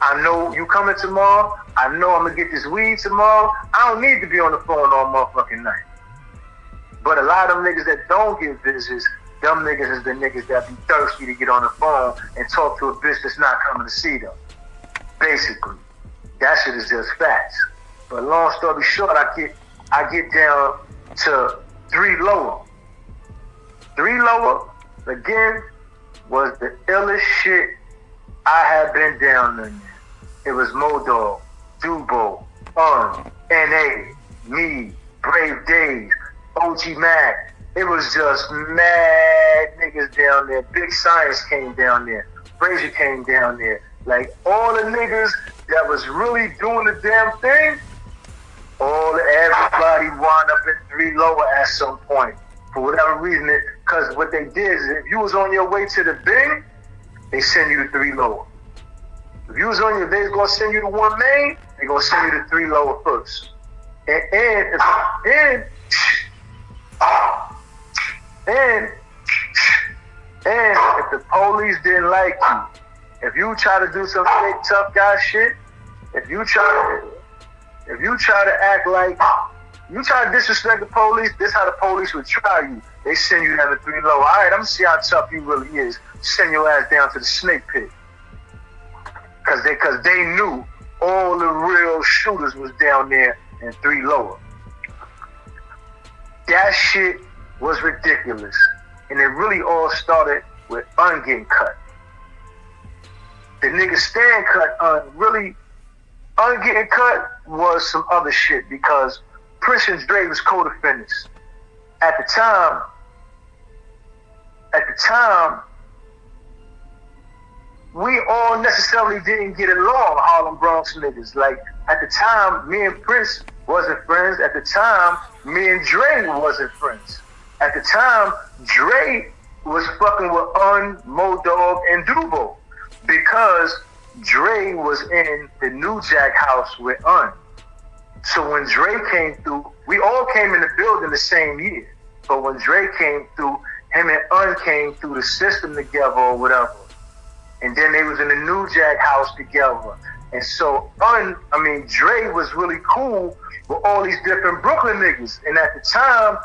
I know you coming tomorrow, I know I'm gonna get this weed tomorrow, I don't need to be on the phone all motherfucking night. But a lot of them niggas that don't get visits, them niggas is the niggas that be thirsty to get on the phone and talk to a bitch that's not coming to see them. Basically. That shit is just facts. But long story short, I get down to 3 Lower. 3 Lower, again, was the illest shit I had been down there. It was Modog, Dubo, N.A., me, Brave Days, OG Mac. It was just mad niggas down there. Big Science came down there. Frazier came down there. Like, all the niggas that was really doing the damn thing, everybody wound up in 3 Lower at some point. For whatever reason, because what they did is, if you was on your way to the Bing, they send you to 3 Lower. If you was on your, they was gonna send you to 1 Main, they gonna send you to 3 Lower first. And if the police didn't like you, if you try to do some fake tough guy shit, if you try to act like you try to disrespect the police, this how the police would try you. They send you down to 3 Lower. All right, I'm gonna see how tough you really is. Send your ass down to the snake pit. Cause they knew all the real shooters was down there in 3 Lower. That shit was ridiculous. And it really all started with getting cut. The nigga Stan cut really getting cut was some other shit because Prince and Dre was co-defendants. At the time, we all necessarily didn't get along, Harlem Bronx niggas. Like, at the time, me and Prince wasn't friends. At the time, me and Dre wasn't friends. At the time, Dre was fucking with Modog, and Dubo because Dre was in the New Jack house with So when Dre came through, we all came in the building the same year. But when Dre came through, him and came through the system together or whatever. And then they was in the New Jack house together. And so Dre was really cool with all these different Brooklyn niggas. And at the time,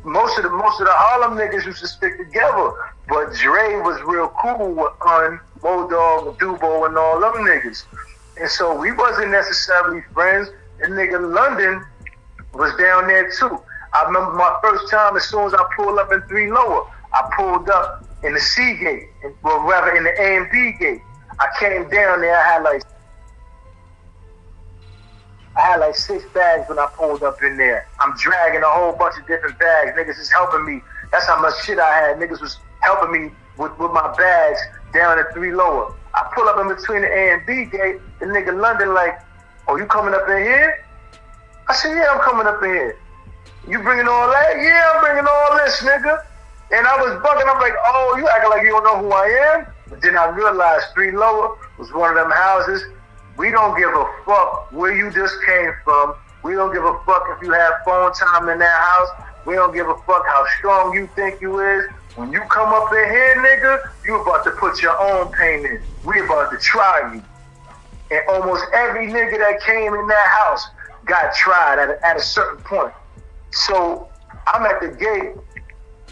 most of the Harlem niggas used to stick together. But Dre was real cool with Modog, Dubo, and all them niggas. And so we wasn't necessarily friends. And nigga London was down there too. I remember my first time, as soon as I pulled up in 3 Lower, I pulled up in the C gate, in the A and B gate. I came down there, I had like 6 bags when I pulled up in there. I'm dragging a whole bunch of different bags. Niggas is helping me. That's how much shit I had. Niggas was helping me with my bags down at 3 Lower. I pull up in between the A and B gate, the nigga London like, oh, you coming up in here? I said, yeah, I'm coming up in here. You bringing all that? Yeah, I'm bringing all this, nigga. And I was bugging. I'm like, oh, you acting like you don't know who I am? But then I realized 3 Lower was one of them houses. We don't give a fuck where you just came from. We don't give a fuck if you have phone time in that house. We don't give a fuck how strong you think you is. When you come up in here, nigga, you about to put your own pain in. We about to try you. And almost every nigga that came in that house got tried at a certain point. So I'm at the gate.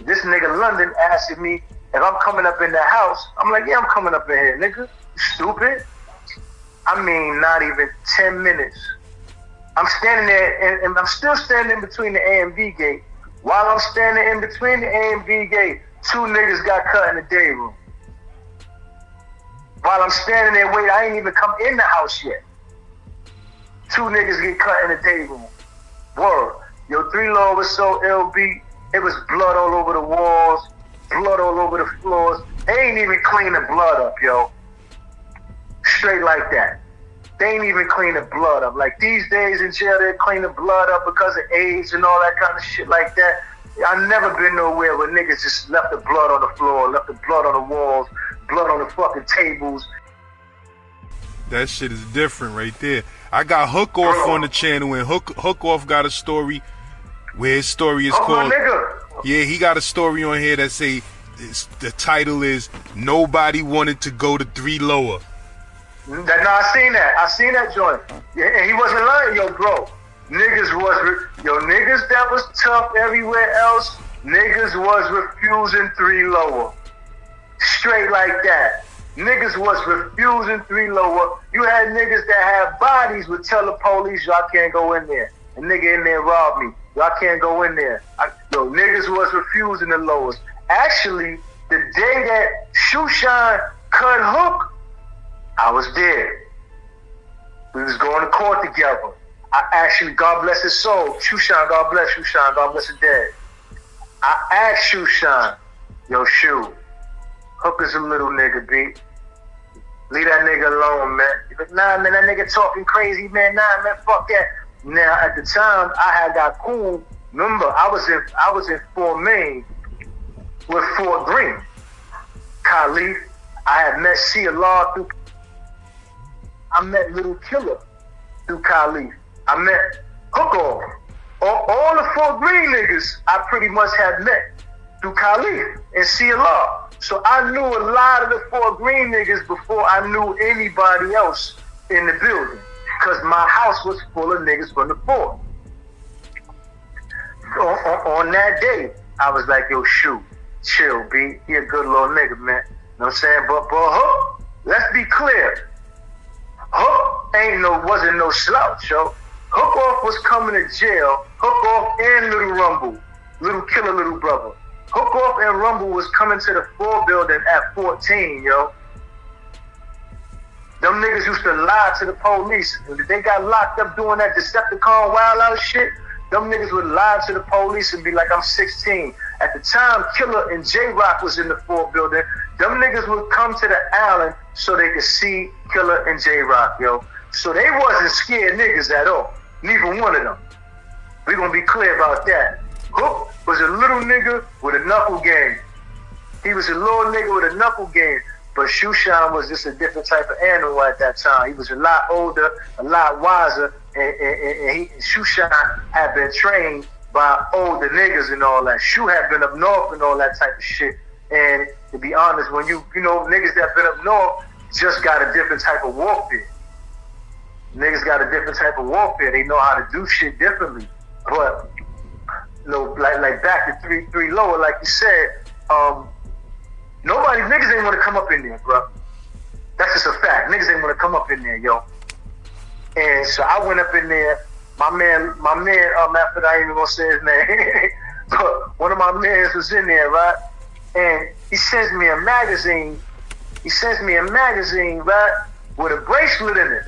This nigga London asking me if I'm coming up in the house. I'm like, yeah, I'm coming up in here, nigga. You stupid. I mean, not even 10 minutes. I'm standing there, and I'm still standing between the A and B gate. While I'm standing in between the A and B gate, 2 niggas got cut in the day room. While I'm standing there waiting, I ain't even come in the house yet. 2 niggas get cut in the day room. Word. Yo, 3 Lower was so LB. It was blood all over the walls, blood all over the floors. They ain't even clean the blood up, yo. Straight like that. They ain't even clean the blood up. Like these days in jail, they clean the blood up because of AIDS and all that kind of shit like that. I've never been nowhere where niggas just left the blood on the floor, left the blood on the walls, blood on the fucking tables. That shit is different right there. I got Hook Off on the channel, and Hook Off got a story where his story is called. Yeah, he got a story on here that say the title is "Nobody Wanted to Go to 3 Lower." No, I seen that. I seen that joint. Yeah, and he wasn't lying, yo, bro. Niggas that was tough everywhere else, niggas was refusing 3 Lower. Straight like that. Niggas was refusing 3 lower. You had niggas that had bodies would tell the police, y'all can't go in there. A nigga in there robbed me. Y'all can't go in there. Niggas was refusing the lowers. Actually, the day that Shoeshine cut Hook, I was there. We was going to court together. I actually, God bless his soul. Shoeshine, God bless Shoeshine, God bless his dad. I asked Shoeshine, yo, Shoe, Hook is a little nigga, B. Leave that nigga alone, man. He's like, nah, man, that nigga talking crazy, man. Nah, man, fuck that. Now, at the time, I had got cool. Remember, I was in Fort Maine with Fort Greene. Khalif. I had met Sia Law through. I met Little Killer through Khalif. I met Hook Off. All the Fort Greene niggas I pretty much had met through Khalif and Sia Law. So I knew a lot of the Fort Greene niggas before I knew anybody else in the building. Because my house was full of niggas from the fort. On that day, I was like, yo, Shoe, chill, B. He a good little nigga, man. You know what I'm saying? But Hook, let's be clear. Hook wasn't no slouch, yo. Hook Off was coming to jail. Hook Off and Little Rumble. Little Killer, little brother. Hook Off and Rumble was coming to the 4 building at 14, yo. Them niggas used to lie to the police. If they got locked up doing that Decepticon wild out shit, them niggas would lie to the police and be like, I'm 16. At the time, Killer and J-Rock was in the 4 building. Them niggas would come to the island so they could see Killer and J-Rock, yo. So they wasn't scared niggas at all. Neither one of them. We gonna be clear about that. Hook was a little nigga with a knuckle game. He was a little nigga with a knuckle game. But Shoeshine was just a different type of animal at that time. He was a lot older, a lot wiser, and Shoeshine had been trained by older niggas and all that. Shoe had been up north and all that type of shit. And to be honest, when you know, niggas that been up north just got a different type of warfare. Niggas got a different type of warfare. They know how to do shit differently. But, you know, like back to 3 lower, like you said, niggas ain't want to come up in there, bro. That's just a fact. Niggas ain't want to come up in there, yo. And so I went up in there. My man, after I ain't even gonna say his name, but one of my mans was in there, right? And he sends me a magazine. Right, with a bracelet in it.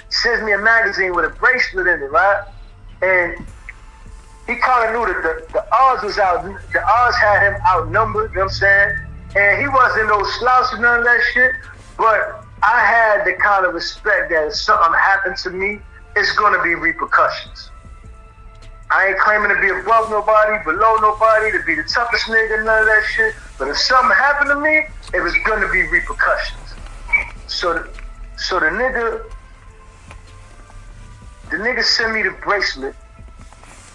He sends me a magazine with a bracelet in it, right? And he kind of knew that the odds was out. The odds had him outnumbered, you know what I'm saying? And he wasn't no slouch or none of that shit. But I had the kind of respect that if something happened to me, it's going to be repercussions. I ain't claiming to be above nobody, below nobody, to be the toughest nigga, none of that shit. But if something happened to me, it was going to be repercussions. So the nigga sent me the bracelet.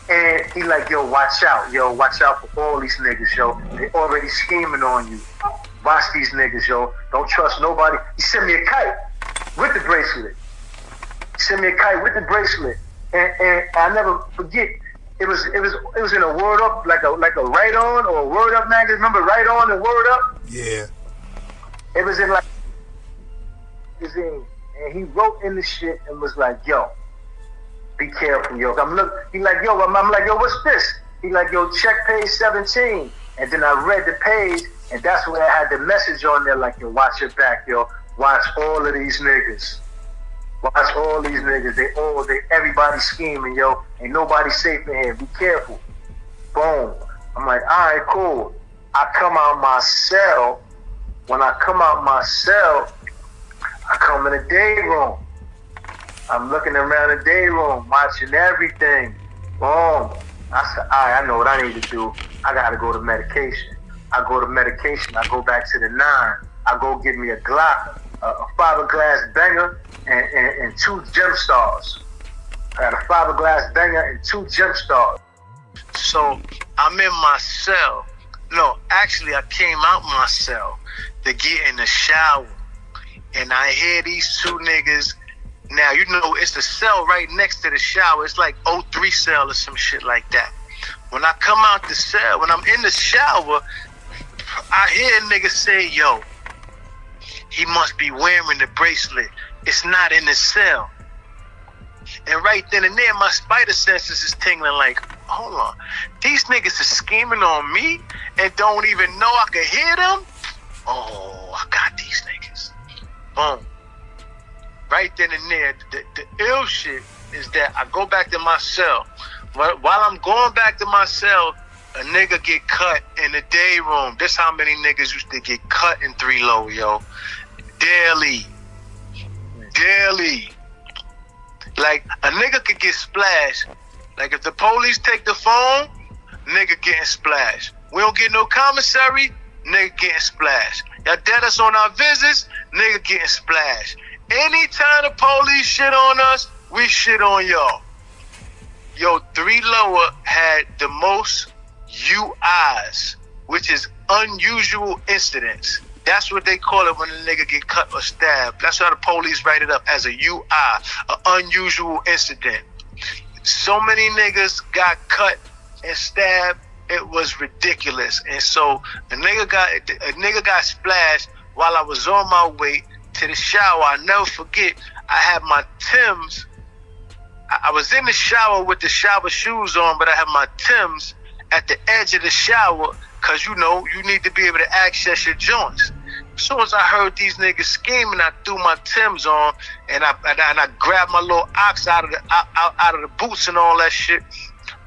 And he like, yo, watch out for all these niggas, yo. They already scheming on you. Watch these niggas, yo. Don't trust nobody. He sent me a kite with the bracelet. And I never forget. It was in a Word Up, like a Right On or a Word Up magazine. Remember Right On and Word Up? Yeah. It was in like magazine, and he wrote in the shit and was like, yo, be careful, yo. He like, yo, I'm like, yo, what's this? He like, yo, check page 17. And then I read the page, and that's where I had the message on there, like, yo, watch your back, yo. Watch all of these niggas. Watch all these niggas. Everybody scheming, yo. Ain't nobody safe in here. Be careful. Boom. I'm like, all right, cool. I come out my cell. When I come out my cell, I come in the day room. I'm looking around the day room, watching everything. Boom. I said, all right, I know what I need to do. I got to go to medication. I go to medication. I go back to the 9. I go get me a Glock, a fiberglass banger, and 2 gem stars. I got a fiberglass banger and 2 gem stars. So I'm in my cell. No, actually, I came out my cell to get in the shower. And I hear these 2 niggas. Now, you know, it's the cell right next to the shower. It's like 03 cell or some shit like that. When I come out the cell, when I'm in the shower, I hear a nigga say, yo, He must be wearing the bracelet. It's not in the cell. And right then and there, my spider senses is tingling like, hold on. These niggas are scheming on me and don't even know I can hear them? Oh, I got these niggas. Boom. Right then and there, the ill shit is that I go back to my cell. While I'm going back to my cell, a nigga get cut in the day room. This how many niggas used to get cut in 3 Low, yo. Daily. Like, a nigga could get splashed. Like, if the police take the phone, nigga getting splashed. We don't get no commissary, nigga getting splashed. Y'all dead us on our visits, nigga getting splashed. Anytime the police shit on us, we shit on y'all. Yo, 3 Lower had the most UIs, which is unusual incidents. That's what they call it when a nigga get cut or stabbed. That's how the police write it up, as a UI, an unusual incident. So many niggas got cut and stabbed, it was ridiculous. And so a nigga got splashed while I was on my way to the shower. I'll never forget, I had my Timbs. I was in the shower with the shower shoes on, but I had my Timbs at the edge of the shower, because you know you need to be able to access your joints. As soon as I heard these niggas scheming, I threw my Timbs on and I grabbed my little ox out of the boots and all that shit.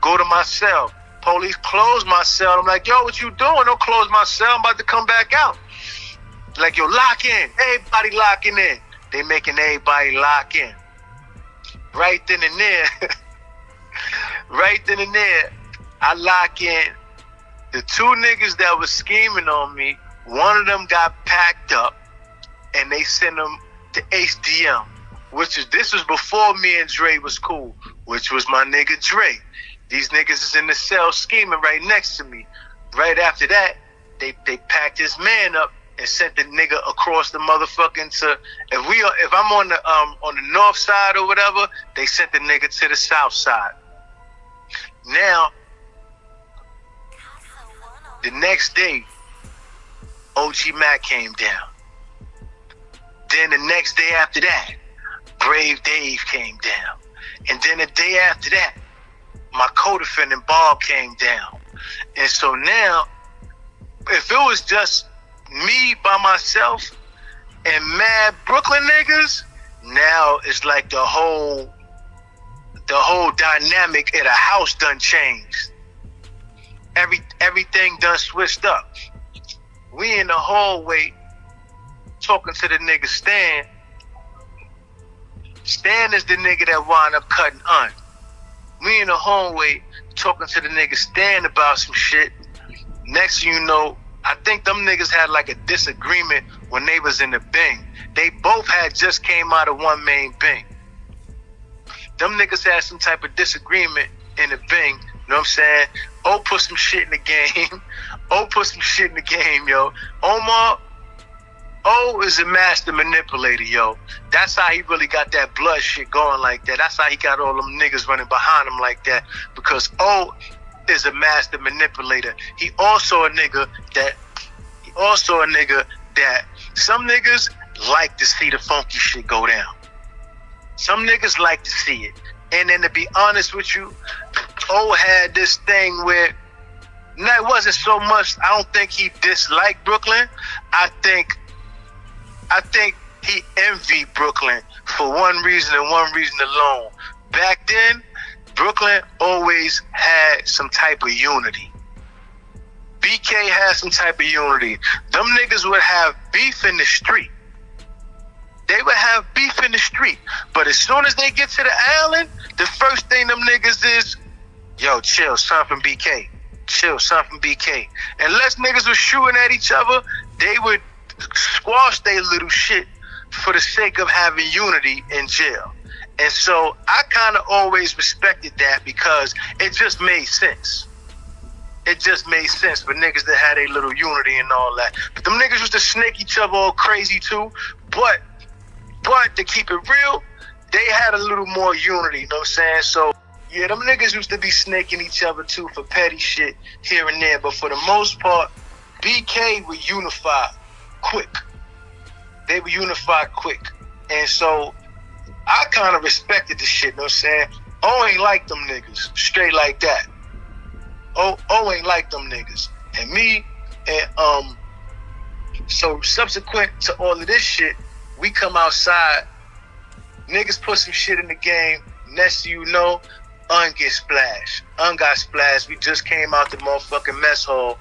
Go to my cell. Police close my cell. I'm like, yo, what you doing? Don't close my cell. I'm about to come back out. Like, yo, lock in. Everybody locking in. They making everybody lock in. Right then and there, I lock in. The 2 niggas that was scheming on me, one of them got packed up and they sent them to HDM, this was before me and Dre was cool, which was my nigga Dre. These niggas is in the cell scheming right next to me. Right after that, they packed his man up and sent the nigga across the motherfucking if I'm on the north side or whatever, they sent the nigga to the south side. Now, the next day, OG Mac came down. Then the next day after that, Brave Dave came down. And then the day after that, my co-defendant Bob came down. And so now, if it was just me by myself and mad Brooklyn niggas, now it's like the whole dynamic of the house done changed. Everything done switched up. We in the hallway talking to the nigga Stan. Stan is the nigga that wound up cutting Un. We in the hallway talking to the nigga Stan about some shit. Next thing you know, I think them niggas had like a disagreement when they was in the Bing. They both had just came out of one main Bing. Them niggas had some type of disagreement in the Bing. You know what I'm saying? Put some shit in the game. Put some shit in the game, yo. Omar, is a master manipulator, yo. That's how he really got that blood shit going like that. That's how he got all them niggas running behind him like that. Because is a master manipulator. He also a nigga that some niggas like to see the funky shit go down. Some niggas like to see it. And then to be honest with you, had this thing where, it wasn't so much, I don't think he disliked Brooklyn. I think he envied Brooklyn for one reason and one reason alone. Back then, Brooklyn always had some type of unity. BK had some type of unity. Them niggas would have beef in the street. They would have beef in the street. But as soon as they get to the island, the first thing them niggas is, yo, chill, son from BK. Chill, son from BK. Unless niggas was shooting at each other, they would squash their little shit for the sake of having unity in jail. And so I kind of always respected that because it just made sense. It just made sense for niggas that had a little unity and all that. But them niggas used to snake each other all crazy too. But to keep it real, they had a little more unity, you know what I'm saying? So yeah, them niggas used to be snaking each other too for petty shit here and there. But for the most part, BK would unify quick. they were unified quick. And so I kind of respected the shit, you know what I'm saying? O ain't like them niggas, straight like that. O ain't like them niggas. And me, and so subsequent to all of this shit, we come outside, niggas put some shit in the game, next you know, get splashed. Got splashed. We just came out the motherfucking mess hall,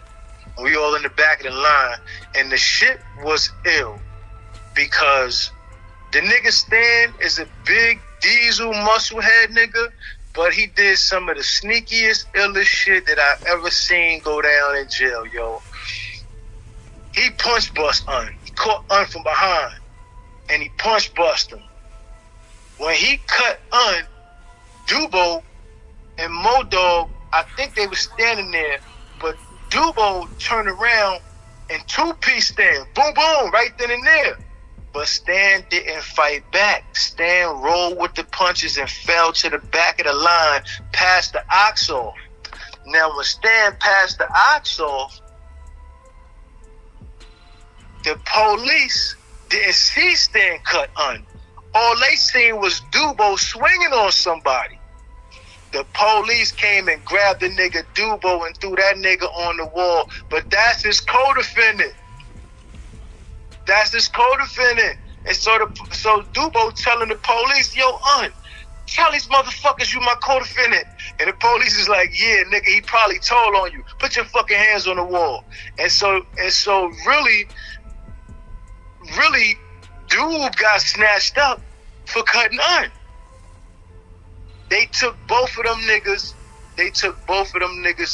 and we all in the back of the line, and the shit was ill because the nigga Stan is a big diesel muscle head nigga, but he did some of the sneakiest, illest shit that I've ever seen go down in jail, yo. He punch bust Un. He caught Un from behind, and he punch bust him. When he cut Un, Dubo and Modog, I think they were standing there, but Dubo turned around and two-piece Stan. Boom, boom, right then and there. But Stan didn't fight back. Stan rolled with the punches and fell to the back of the line, past the ox off. Now, when Stan passed the ox off, the police didn't see Stan cut Un. All they seen was Dubo swinging on somebody. The police came and grabbed the nigga Dubo and threw that nigga on the wall. But that's his co-defendant. That's his co-defendant. And so Dubo telling the police, yo, Un, tell these motherfuckers you my co-defendant. And the police is like, yeah, nigga, he probably told on you. Put your fucking hands on the wall. And so really, Doob got snatched up for cutting Un. They took both of them niggas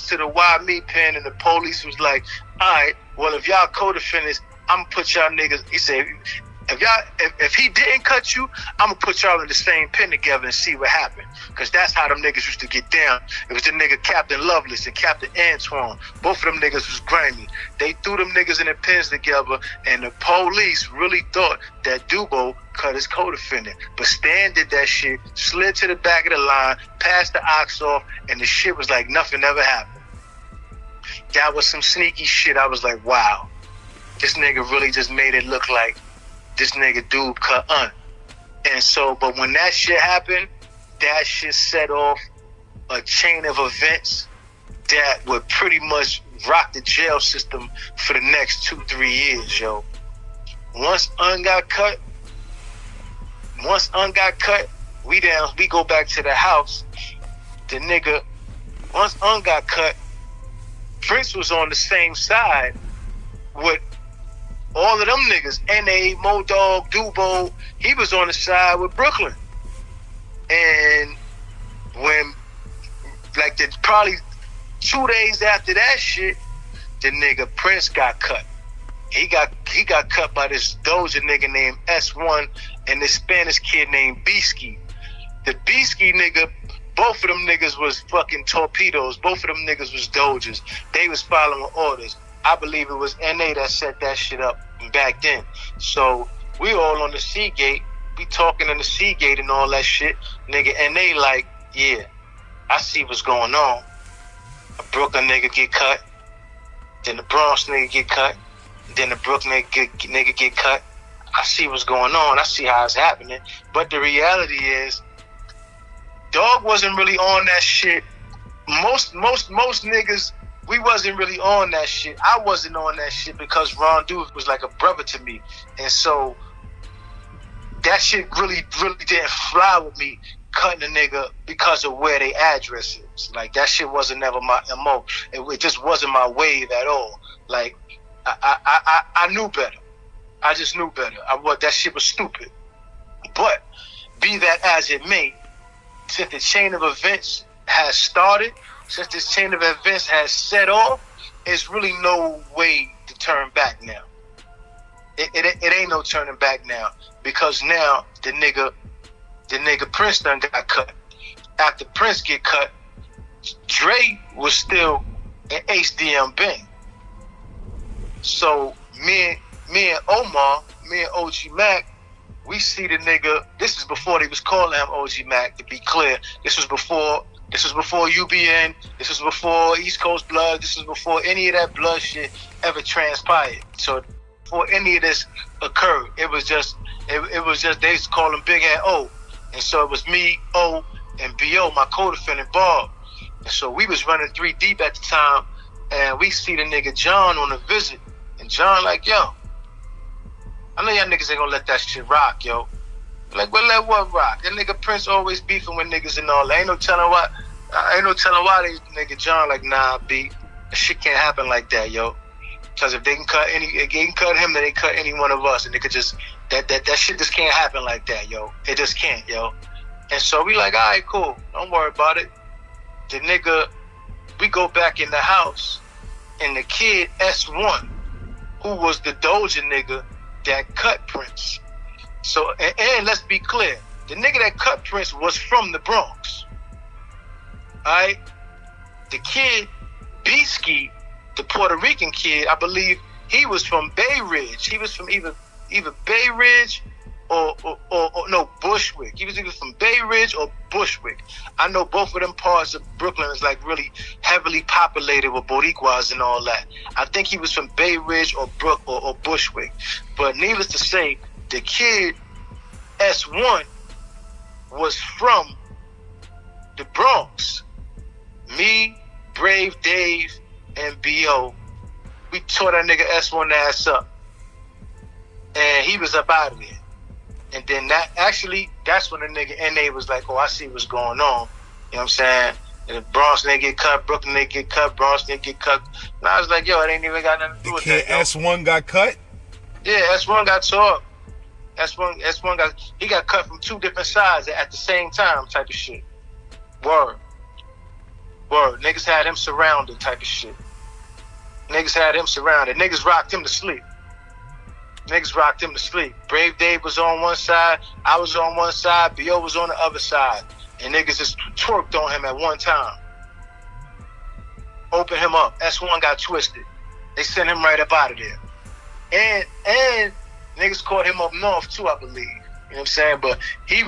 to the Why Me pen, and the police was like, all right, well, if y'all co-defendants, I'm gonna put y'all niggas, he said, if he didn't cut you, I'm gonna put y'all in the same pen together and see what happened. Cause that's how them niggas used to get down. It was the nigga Captain Lovelace and Captain Antoine. Both of them niggas was grimy. They threw them niggas in the pens together, and the police really thought that Dubo cut his co-defendant. But Stan did that shit, slid to the back of the line, passed the ox off, and the shit was like nothing ever happened. That was some sneaky shit. I was like, wow. This nigga really just made it look like this nigga Doob cut Un. And so, but when that shit happened, that shit set off a chain of events that would pretty much rock the jail system for the next 2-3 years, yo. Once Un got cut, we go back to the house. The nigga, once Un got cut, Prince was on the same side with all of them niggas, N.A., Modog, Dubo. He was on the side with Brooklyn. And when, like, probably 2 days after that shit, the nigga Prince got cut. He got cut by this Doja nigga named S1 and this Spanish kid named Beasky. The Beasky nigga, both of them niggas was fucking torpedoes. Both of them niggas was Dojas. They was following orders. I believe it was N.A. that set that shit up back then. So we all on the Seagate. We talking in the Seagate and all that shit. Nigga, N.A. like, yeah, I see what's going on. A Brooklyn nigga get cut. Then the Bronx nigga get cut. Then the Brooklyn nigga get cut. I see what's going on. I see how it's happening. But the reality is, Dog wasn't really on that shit. Most niggas, we wasn't really on that shit. I wasn't on that shit because Ron Dude was like a brother to me. And so that shit really didn't fly with me, cutting a nigga because of where they address is. Like, that shit wasn't never my MO. It just wasn't my wave at all. Like, I knew better. I just knew better. That shit was stupid. But be that as it may, since the chain of events has started, since this chain of events has set off, it's really no way to turn back now. It ain't no turning back now, because now the nigga Prince done got cut. After Prince get cut, Dre was still in HDM Bang. So me and Omar, me and OG Mac, we see the nigga. This is before they was calling him OG Mac, to be clear. This was before UBN. This was before East Coast Blood. This was before any of that blood shit ever transpired. So before any of this occurred. It was just they used to call him Big Head O. And so it was me, O, and B.O., my co-defendant Bob. And so we was running 3 deep at the time, and we see the nigga John on a visit. And John like, yo, I know y'all niggas ain't gonna let that shit rock, yo. Like, well, let what rock? That nigga Prince always beefing with niggas and all that. Ain't no telling why they nigga John like, nah, B, that shit can't happen like that, yo. Because if they can cut him, then they cut any one of us. And they could just, that shit just can't happen like that, yo. It just can't, yo. And so we like, all right, cool. Don't worry about it. The nigga, we go back in the house, and the kid S1, who was the Doja nigga that cut Prince. So, and let's be clear, the nigga that cut Prince was from the Bronx. All right? The kid, B-Ski, the Puerto Rican kid, I believe he was from Bay Ridge. He was from either Bay Ridge or no, Bushwick. He was either from Bay Ridge or Bushwick. I know both of them parts of Brooklyn is like really heavily populated with Boricuas and all that. I think he was from Bay Ridge or Bushwick. But needless to say, the kid S1 was from the Bronx. Me, Brave Dave, and B.O., we tore that nigga S1 ass up. And he was up out of there. And then that's when the nigga N.A. was like, oh, I see what's going on. You know what I'm saying? And the Bronx nigga get cut, Brooklyn nigga get cut, Bronx nigga get cut. And I was like, yo, it ain't even got nothing to do with that. The kid S1 got cut? Yeah, S1 got tore up. S1 got cut from 2 different sides at the same time type of shit. Word. Niggas had him surrounded type of shit. Niggas rocked him to sleep. Brave Dave was on one side, I was on one side, B.O. was on the other side. And niggas just twerked on him at one time. Opened him up. S1 got twisted. They sent him right up out of there. And niggas caught him up north too, I believe. You know what I'm saying? But he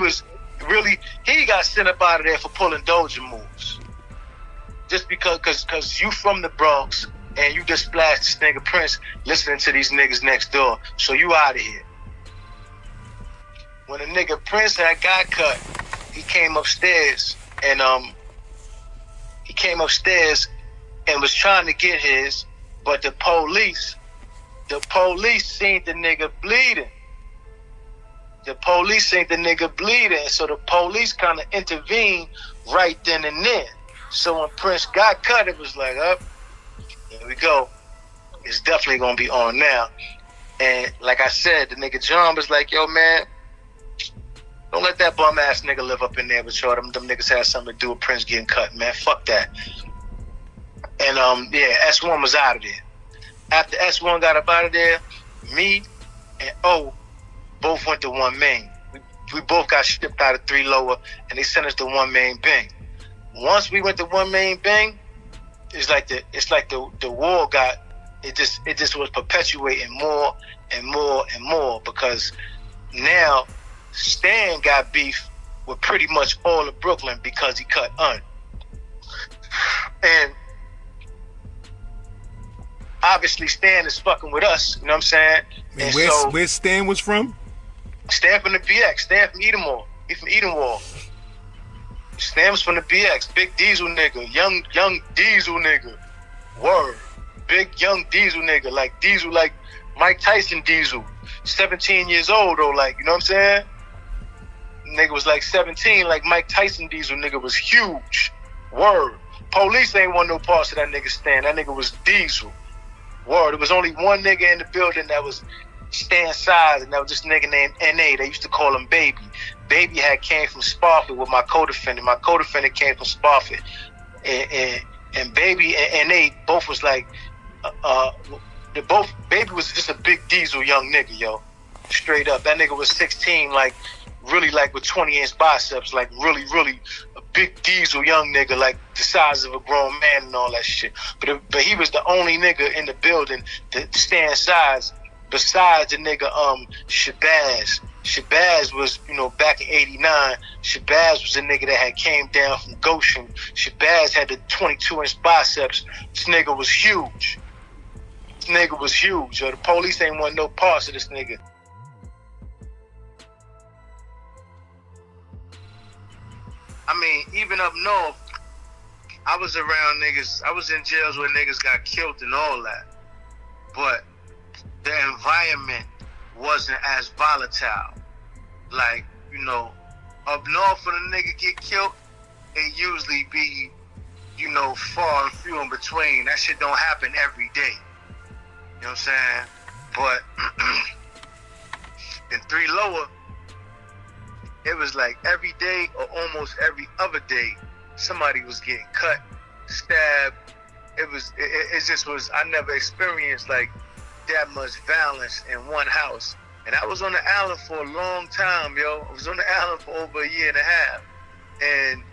got sent up out of there for pulling Doja moves. Just because you from the Bronx and you just splashed this nigga Prince listening to these niggas next door. So you out of here. When the nigga Prince had got cut, he came upstairs and was trying to get his, but the police seen the nigga bleeding. So the police kind of intervened right then and there. So when Prince got cut, it was like, up, here we go. It's definitely gonna be on now. And like I said, the nigga John was like, yo, man, don't let that bum ass nigga live up in there with y'all. Them niggas had something to do with Prince getting cut, man. Fuck that. And S1 was out of there. After S1 got up out of there, me and O both went to 1 Main. We both got shipped out of 3 Lower, and they sent us to 1 Main Bang. Once we went to 1 Main Bang, it's like the war it just was perpetuating more and more and more, because now Stan got beef with pretty much all of Brooklyn because he cut Un. And obviously Stan is fucking with us, you know what I'm saying? And where Stan was from? Stan from the BX, Stan from Edenwall. He from Edenwall. Stan was from the BX, big diesel nigga, young diesel nigga. Word. Big young diesel nigga, like diesel, like Mike Tyson diesel. 17 years old though, like, you know what I'm saying? Nigga was like 17, like Mike Tyson diesel nigga was huge. Word. Police ain't want no parts of that nigga Stan. That nigga was diesel. Word. There was only one nigga in the building that was Stan size, and that was this nigga named N.A. They used to call him Baby. Baby had came from Spofford with my co-defendant. My co-defendant came from Spofford. And Baby and N.A. both was like, Baby was just a big diesel young nigga, yo. Straight up. That nigga was 16, like, really like with 20-inch biceps, like really, really a big diesel young nigga, like the size of a grown man and all that shit. But he was the only nigga in the building that stand size besides the nigga Shabazz. Shabazz was, you know, back in 89, Shabazz was a nigga that had came down from Goshen. Shabazz had the 22-inch biceps. This nigga was huge. This nigga was huge, yo. The police ain't want no parts of this nigga. I mean, even up north, I was around niggas. I was in jails where niggas got killed and all that. But the environment wasn't as volatile. Like, you know, up north when a nigga get killed, it usually be, you know, far and few in between. That shit don't happen every day. You know what I'm saying? But in 3 Lower, it was like every day or almost every other day, somebody was getting cut, stabbed. It just was, I never experienced like that much violence in one house. And I was on the island for a long time, yo. I was on the island for over a year and a half. And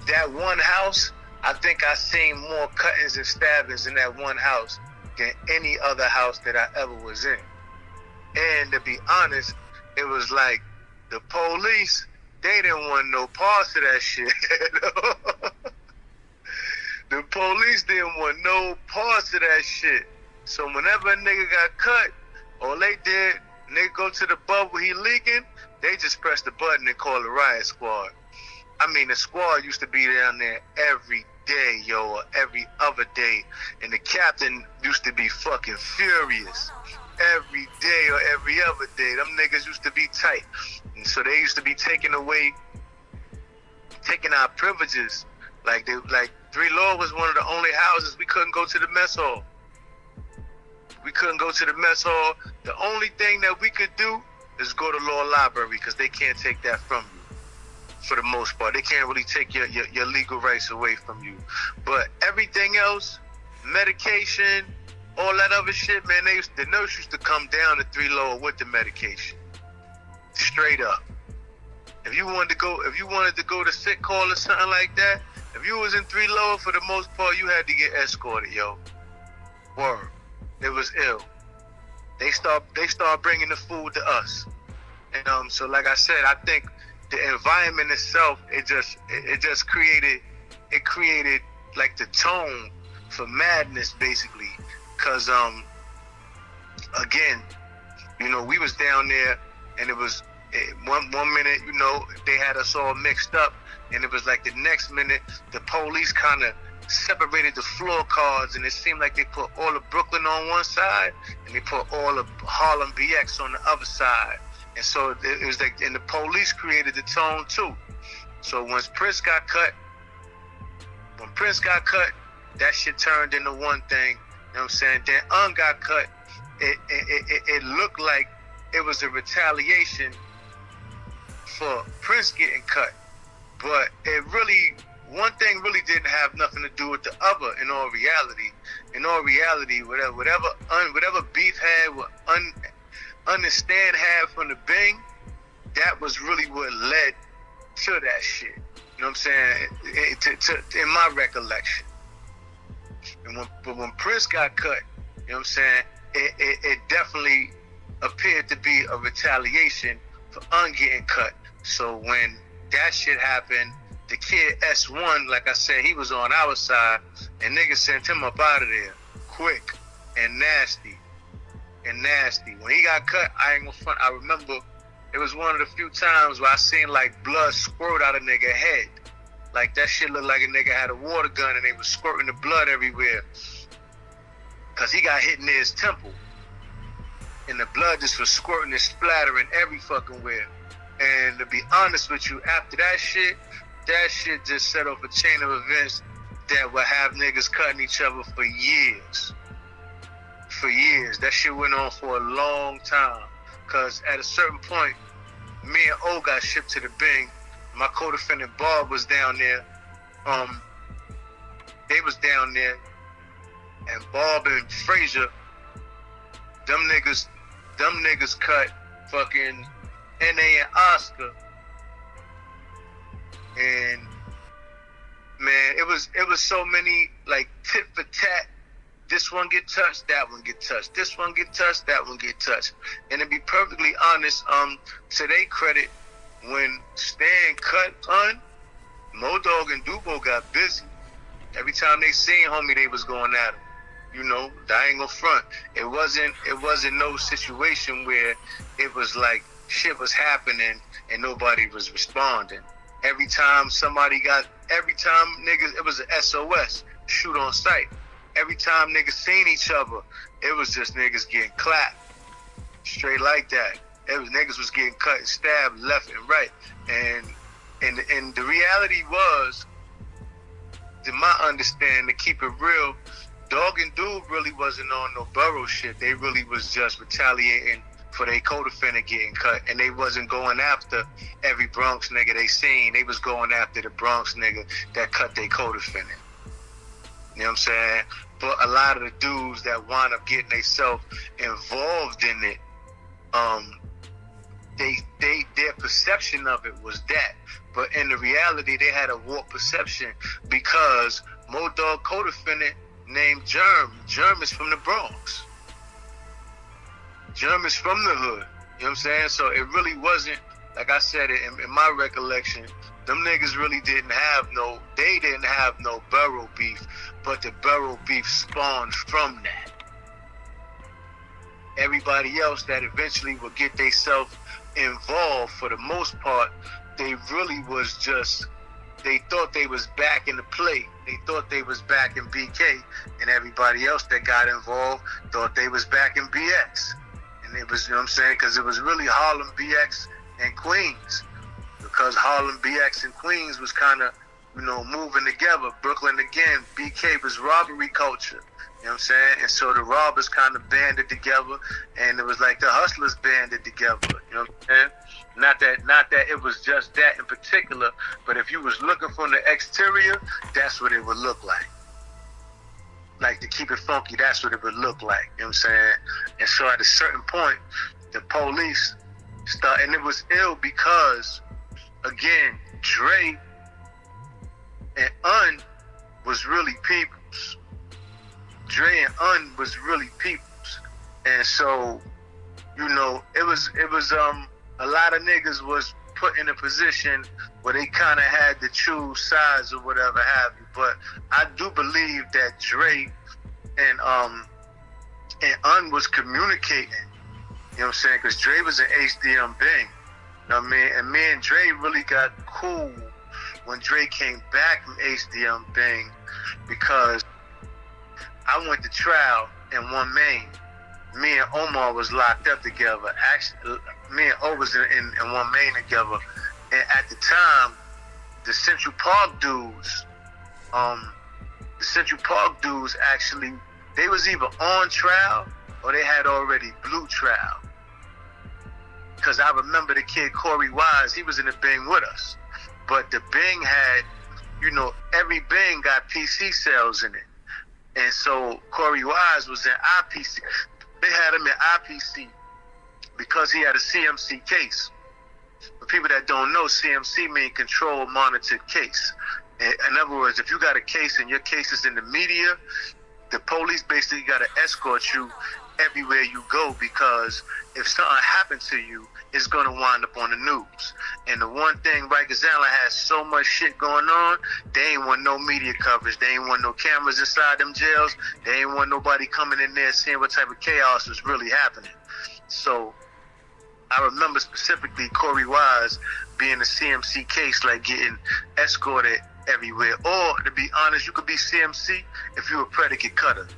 that one house, I think I seen more cuttings and stabbings in that one house than any other house that I ever was in. And to be honest, it was like the police, they didn't want no parts of that shit. The police didn't want no parts of that shit. So whenever a nigga got cut, all they did, nigga go to the bubble he leaking, they just press the button and call the riot squad. I mean, the squad used to be down there every day, yo, or every other day. And the captain used to be fucking furious. Every day or every other day. Them niggas used to be tight. And so they used to be taking our privileges. Like 3 Law was one of the only houses we couldn't go to the mess hall. We couldn't go to the mess hall. The only thing that we could do is go to law library because they can't take that from you. For the most part, they can't really take your legal rights away from you. But everything else, medication, all that other shit, man, the nurse used to come down to 3 Lower with the medication. Straight up. If you wanted to go to sick call or something like that, if you was in 3 Lower, for the most part, you had to get escorted, yo. Word. It was ill. They start bringing the food to us. And so like I said, I think the environment itself, it just created like the tone for madness, basically. Cause again, you know, we was down there, and it was one minute, you know, they had us all mixed up, and it was like the next minute the police kind of separated the floor cards, and it seemed like they put all of Brooklyn on one side and they put all of Harlem BX on the other side. And so it was like, and the police created the tone too. So when Prince got cut, that shit turned into one thing. You know what I'm saying? Then got cut. It looked like it was a retaliation for Prince getting cut. But it really, one thing really didn't have nothing to do with the other in all reality. In all reality, whatever beef had, what Understand had from the Bing, that was really what led to that shit. You know what I'm saying? In my recollection. But when Prince got cut, you know what I'm saying, it definitely appeared to be a retaliation for getting cut. So when that shit happened, the kid S1, like I said, he was on our side, and niggas sent him up out of there quick and nasty. When he got cut, I ain't gonna front, I remember it was one of the few times where I seen like blood squirt out of nigga head. Like that shit looked like a nigga had a water gun and they was squirting the blood everywhere. Cause he got hit near his temple. And the blood just was squirting and splattering every fucking where. And to be honest with you, after that shit just set off a chain of events that would have niggas cutting each other for years. That shit went on for a long time. Cause at a certain point, me and O got shipped to the Bing. My co-defendant Bob was down there. They was down there, and Bob and Frazier, them niggas cut fucking N.A. and Oscar. And man, it was so many like tit for tat. This one get touched, that one get touched. This one get touched, that one get touched. And to be perfectly honest, to their credit, when Stan cut Mo Dog and Dubo got busy. Every time they seen homie, they was going at him. You know, I ain't gonna front. It wasn't no situation where it was like shit was happening and nobody was responding. Every time niggas, it was an SOS, shoot on sight. Every time niggas seen each other, it was just niggas getting clapped. Straight like that. Niggas was getting cut and stabbed left and right. And the reality was, to my understanding, to keep it real, Dog and Dude really wasn't on no borough shit. They really was just retaliating for their co-defendant getting cut, and they wasn't going after every Bronx nigga they seen. They was going after the Bronx nigga that cut their co-defendant. You know what I'm saying? But a lot of the dudes that wind up getting themselves involved in it, their perception of it was that. But in the reality, they had a warped perception because Modog co-defendant named Germ. Germ is from the Bronx. Germ is from the hood. You know what I'm saying? So it really wasn't, like I said it in my recollection, them niggas really didn't have no borough beef, but the borough beef spawned from that. Everybody else that eventually would get themselves involved, for the most part, they really was just, they thought they was back in the play. They thought they was back in BK, and everybody else that got involved thought they was back in BX. And it was, you know what I'm saying, because it was really Harlem, BX, and Queens. Because Harlem, BX, and Queens was kind of, you know, moving together. Brooklyn, again, BK was robbery culture. You know what I'm saying? And so the robbers kind of banded together, and it was like the hustlers banded together. You know what I'm saying? Not that it was just that in particular, but if you was looking from the exterior, that's what it would look like. Like, to keep it funky, that's what it would look like. You know what I'm saying? And so at a certain point, the police started, and it was ill because, again, Dre and Un was really peoples. Dre and Un was really peoples. And so, you know, it was a lot of niggas was put in a position where they kind of had to choose sides or whatever have you. But I do believe that Dre and Un was communicating. You know what I'm saying? Because Dre was an HDM Bing. You know what I mean? And me and Dre really got cool when Dre came back from HDM Bing, because I went to trial in one main. Me and Omar was locked up together. Actually, me and O was in one main together. And at the time, the Central Park dudes actually, they was either on trial or they had already blew trial. Because I remember the kid Corey Wise, he was in the Bing with us. But the Bing had, you know, every Bing got PC cells in it. And so Corey Wise was in IPC. They had him in IPC because he had a CMC case. For people that don't know, CMC means control monitored case. In other words, if you got a case and your case is in the media, the police basically got to escort you everywhere you go, because if something happened to you, it's going to wind up on the news. And the one thing, Rikers Island has so much shit going on, they ain't want no media coverage. They ain't want no cameras inside them jails. They ain't want nobody coming in there seeing what type of chaos was really happening. So I remember specifically Corey Wise being a CMC case, like getting escorted everywhere. Or, to be honest, you could be CMC if you're a predicate cutter.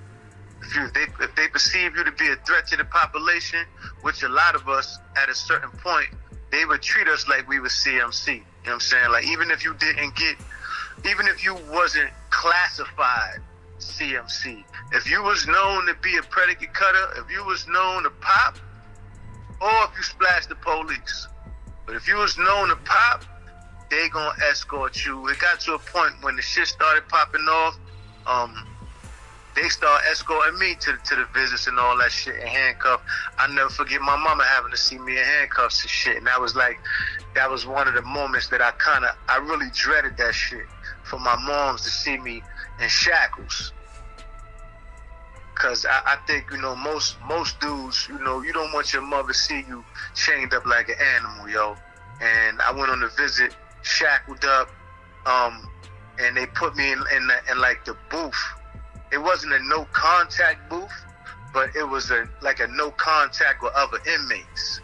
If they perceive you to be a threat to the population, which a lot of us at a certain point, they would treat us like we were CMC. You know what I'm saying? Like, even if you wasn't classified CMC, if you was known to be a predicate cutter, if you was known to pop, or if you splashed the police. But if you was known to pop, they gonna escort you. It got to a point when the shit started popping off, they started escorting me to the visits and all that shit in handcuffs. I never forget my mama having to see me in handcuffs and shit. And that was one of the moments that I really dreaded that shit, for my moms to see me in shackles. Cause I think, you know, most dudes, you know, you don't want your mother to see you chained up like an animal, yo. And I went on a visit, shackled up, and they put me in like the booth. it wasn't a no contact booth, but it was like a no contact with other inmates.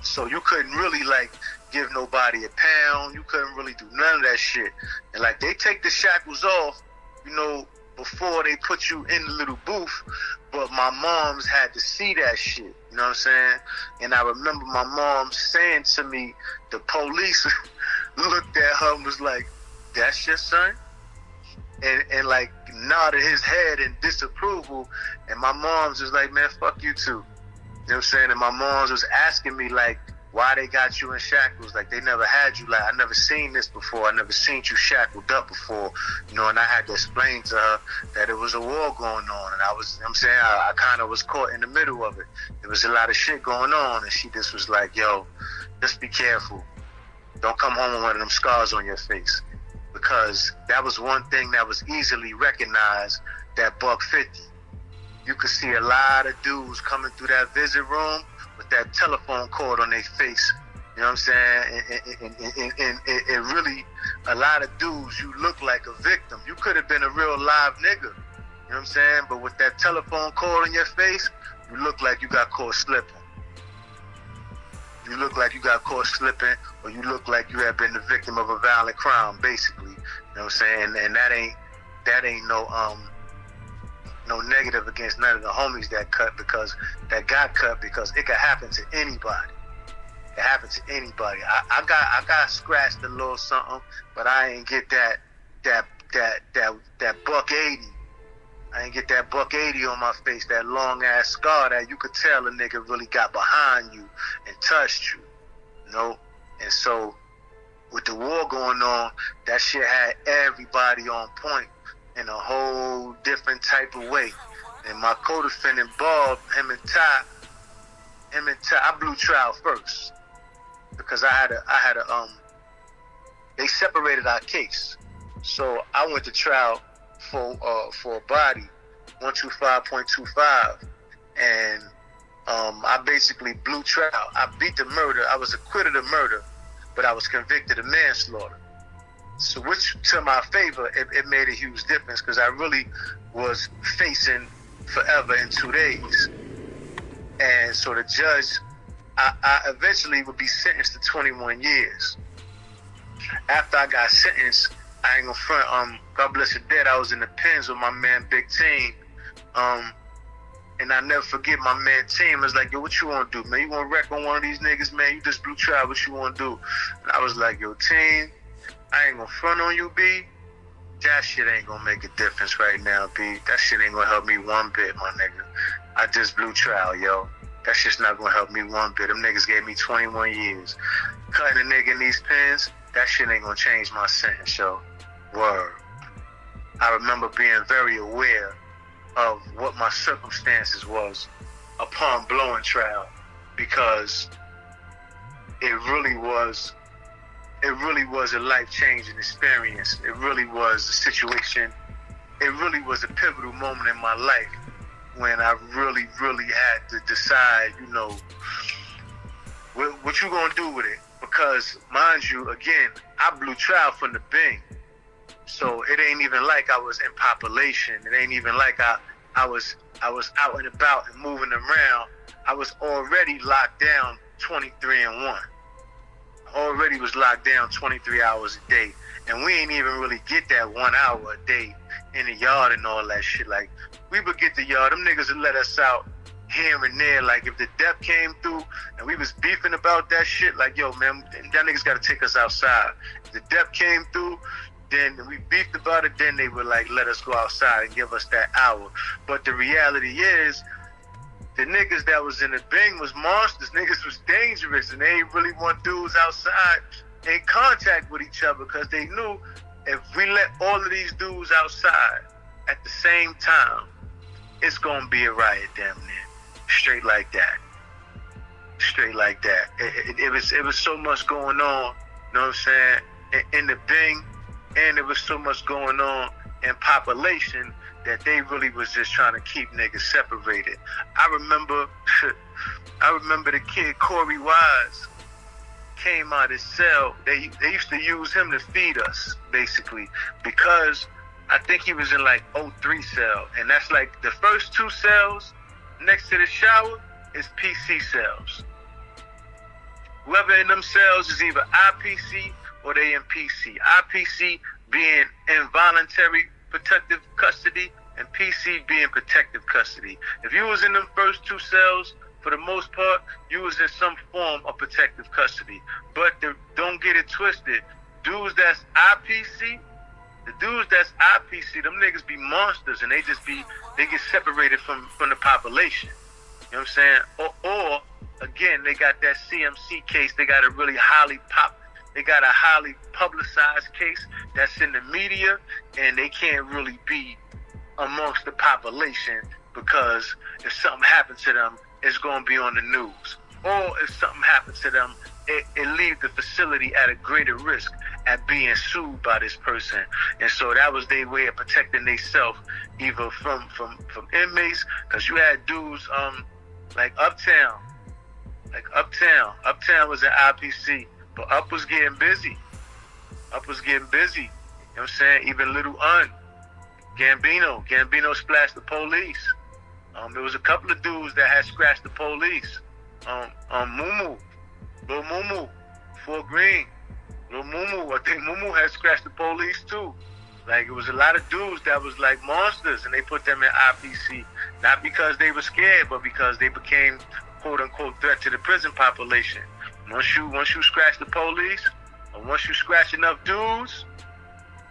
So you couldn't really like give nobody a pound. You couldn't really do none of that shit. And like they take the shackles off, you know, before they put you in the little booth. But my moms had to see that shit. You know what I'm saying? And I remember my mom saying to me, the police looked at her and was like, "That's your son?" And like nodded his head in disapproval. And my mom's was like, "Man, fuck you too." You know what I'm saying? And my mom's was asking me like, why they got you in shackles? Like they never had you. Like I never seen this before. I never seen you shackled up before. You know, and I had to explain to her that it was a war going on, and I kind of was caught in the middle of it. There was a lot of shit going on, and she just was like, "Yo, just be careful. Don't come home with one of them scars on your face," because that was one thing that was easily recognized. That $150. You could see a lot of dudes coming through that visit room with that telephone cord on their face. You know what I'm saying? And really, a lot of dudes, you look like a victim. You could have been a real live nigga. You know what I'm saying? But with that telephone cord on your face, you look like you got caught slipping. You look like you got caught slipping, or you look like you have been the victim of a violent crime, basically. You know what I'm saying? And that ain't no negative against none of the homies that got cut because it could happen to anybody. It could happen to anybody. I got scratched a little something, but I ain't get that $180. I ain't get that $180 on my face, that long ass scar that you could tell a nigga really got behind you and touched you. You know? And so with the war going on, that shit had everybody on point in a whole different type of way. And my co-defendant Bob, him and Ty, I blew trial first because they separated our case. So I went to trial for a body, 125.25, and I basically blew trial. I beat the murder. I was acquitted of murder, but I was convicted of manslaughter. So which, to my favor, it made a huge difference because I really was facing forever in 2 days. And so the judge, I eventually would be sentenced to 21 years. After I got sentenced, I ain't gonna front, God bless the dead, I was in the pens with my man Big Team. And I never forget my man Team was like, "Yo, what you wanna do, man? You wanna wreck on one of these niggas, man? You just blew trial, what you wanna do?" And I was like, "Yo, Team, I ain't gonna front on you, B. That shit ain't gonna make a difference right now, B. That shit ain't gonna help me one bit, my nigga. I just blew trial, yo. That shit's not gonna help me one bit. Them niggas gave me 21 years. Cutting a nigga in these pens, that shit ain't gonna change my sentence, yo. Word." I remember being very aware of what my circumstances was upon blowing trial, because it really was a life-changing experience. It really was a situation. It really was a pivotal moment in my life when I really had to decide, you know, what you gonna do with it. Because, mind you, again, I blew trial from the Bing. So it ain't even like I was in population. It ain't even like I was out and about and moving around. I was already locked down 23-1. Already was locked down 23 hours a day. And we ain't even really get that 1 hour a day in the yard and all that shit. Like, we would get the yard, them niggas would let us out here and there. Like, if the dep came through and we was beefing about that shit, like, yo, man, that niggas gotta take us outside. If the dep came through, then we beefed about it, then they would, like, let us go outside and give us that hour. But the reality is, the niggas that was in the Bing was monsters. Niggas was dangerous, and they ain't really want dudes outside in contact with each other, because they knew if we let all of these dudes outside at the same time, it's gonna be a riot damn near. Straight like that. Straight like that. It was so much going on, you know what I'm saying, in the Bing, and there was so much going on in population that they really was just trying to keep niggas separated. I remember the kid Corey Wise came out his cell. They used to use him to feed us, basically, because I think he was in like 03 cell, and that's like the first 2 cells next to the shower is PC cells. Whoever in them cells is either IPC or they in PC. IPC being involuntary protective custody and PC being protective custody. If you was in them first 2 cells, for the most part, you was in some form of protective custody. But don't get it twisted. Dudes that's IPC, them niggas be monsters, and they get separated from the population. You know what I'm saying? Or again, they got that CMC case. They got a highly publicized case that's in the media, and they can't really be amongst the population because if something happens to them, it's going to be on the news. Or if something happens to them, it leaves the facility at a greater risk at being sued by this person. And so that was their way of protecting themselves, either from inmates, because you had dudes like Uptown. Uptown was an IPC, but Up was getting busy. You know what I'm saying? Even Little Gambino splashed the police. There was a couple of dudes that had scratched the police. Lil Mumu, Fort Greene. Lil Mumu, I think Mumu had scratched the police too. Like, it was a lot of dudes that was like monsters, and they put them in IPC. Not because they were scared, but because they became quote unquote threat to the prison population. Once you scratch the police, or once you scratch enough dudes,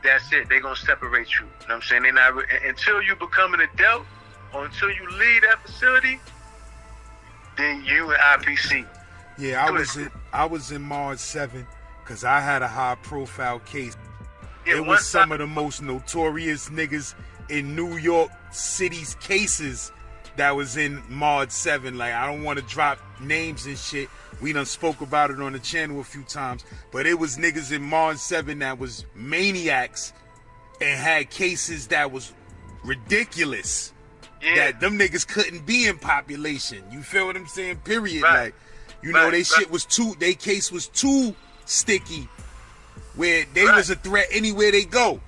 that's it. They're gonna separate you. You know what I'm saying? They not until you become an adult, or until you leave that facility, then you in IPC. Yeah, I was in March 7 because I had a high profile case. Yeah, it was some of the most notorious niggas in New York City's cases that was in March 7. Like, I don't want to drop names and shit. We done spoke about it on the channel a few times. But it was niggas in March 7 that was maniacs and had cases that was ridiculous. Yeah. That them niggas couldn't be in population. You feel what I'm saying? Period. Right. Like, you know, they case was too sticky where they was a threat anywhere they go.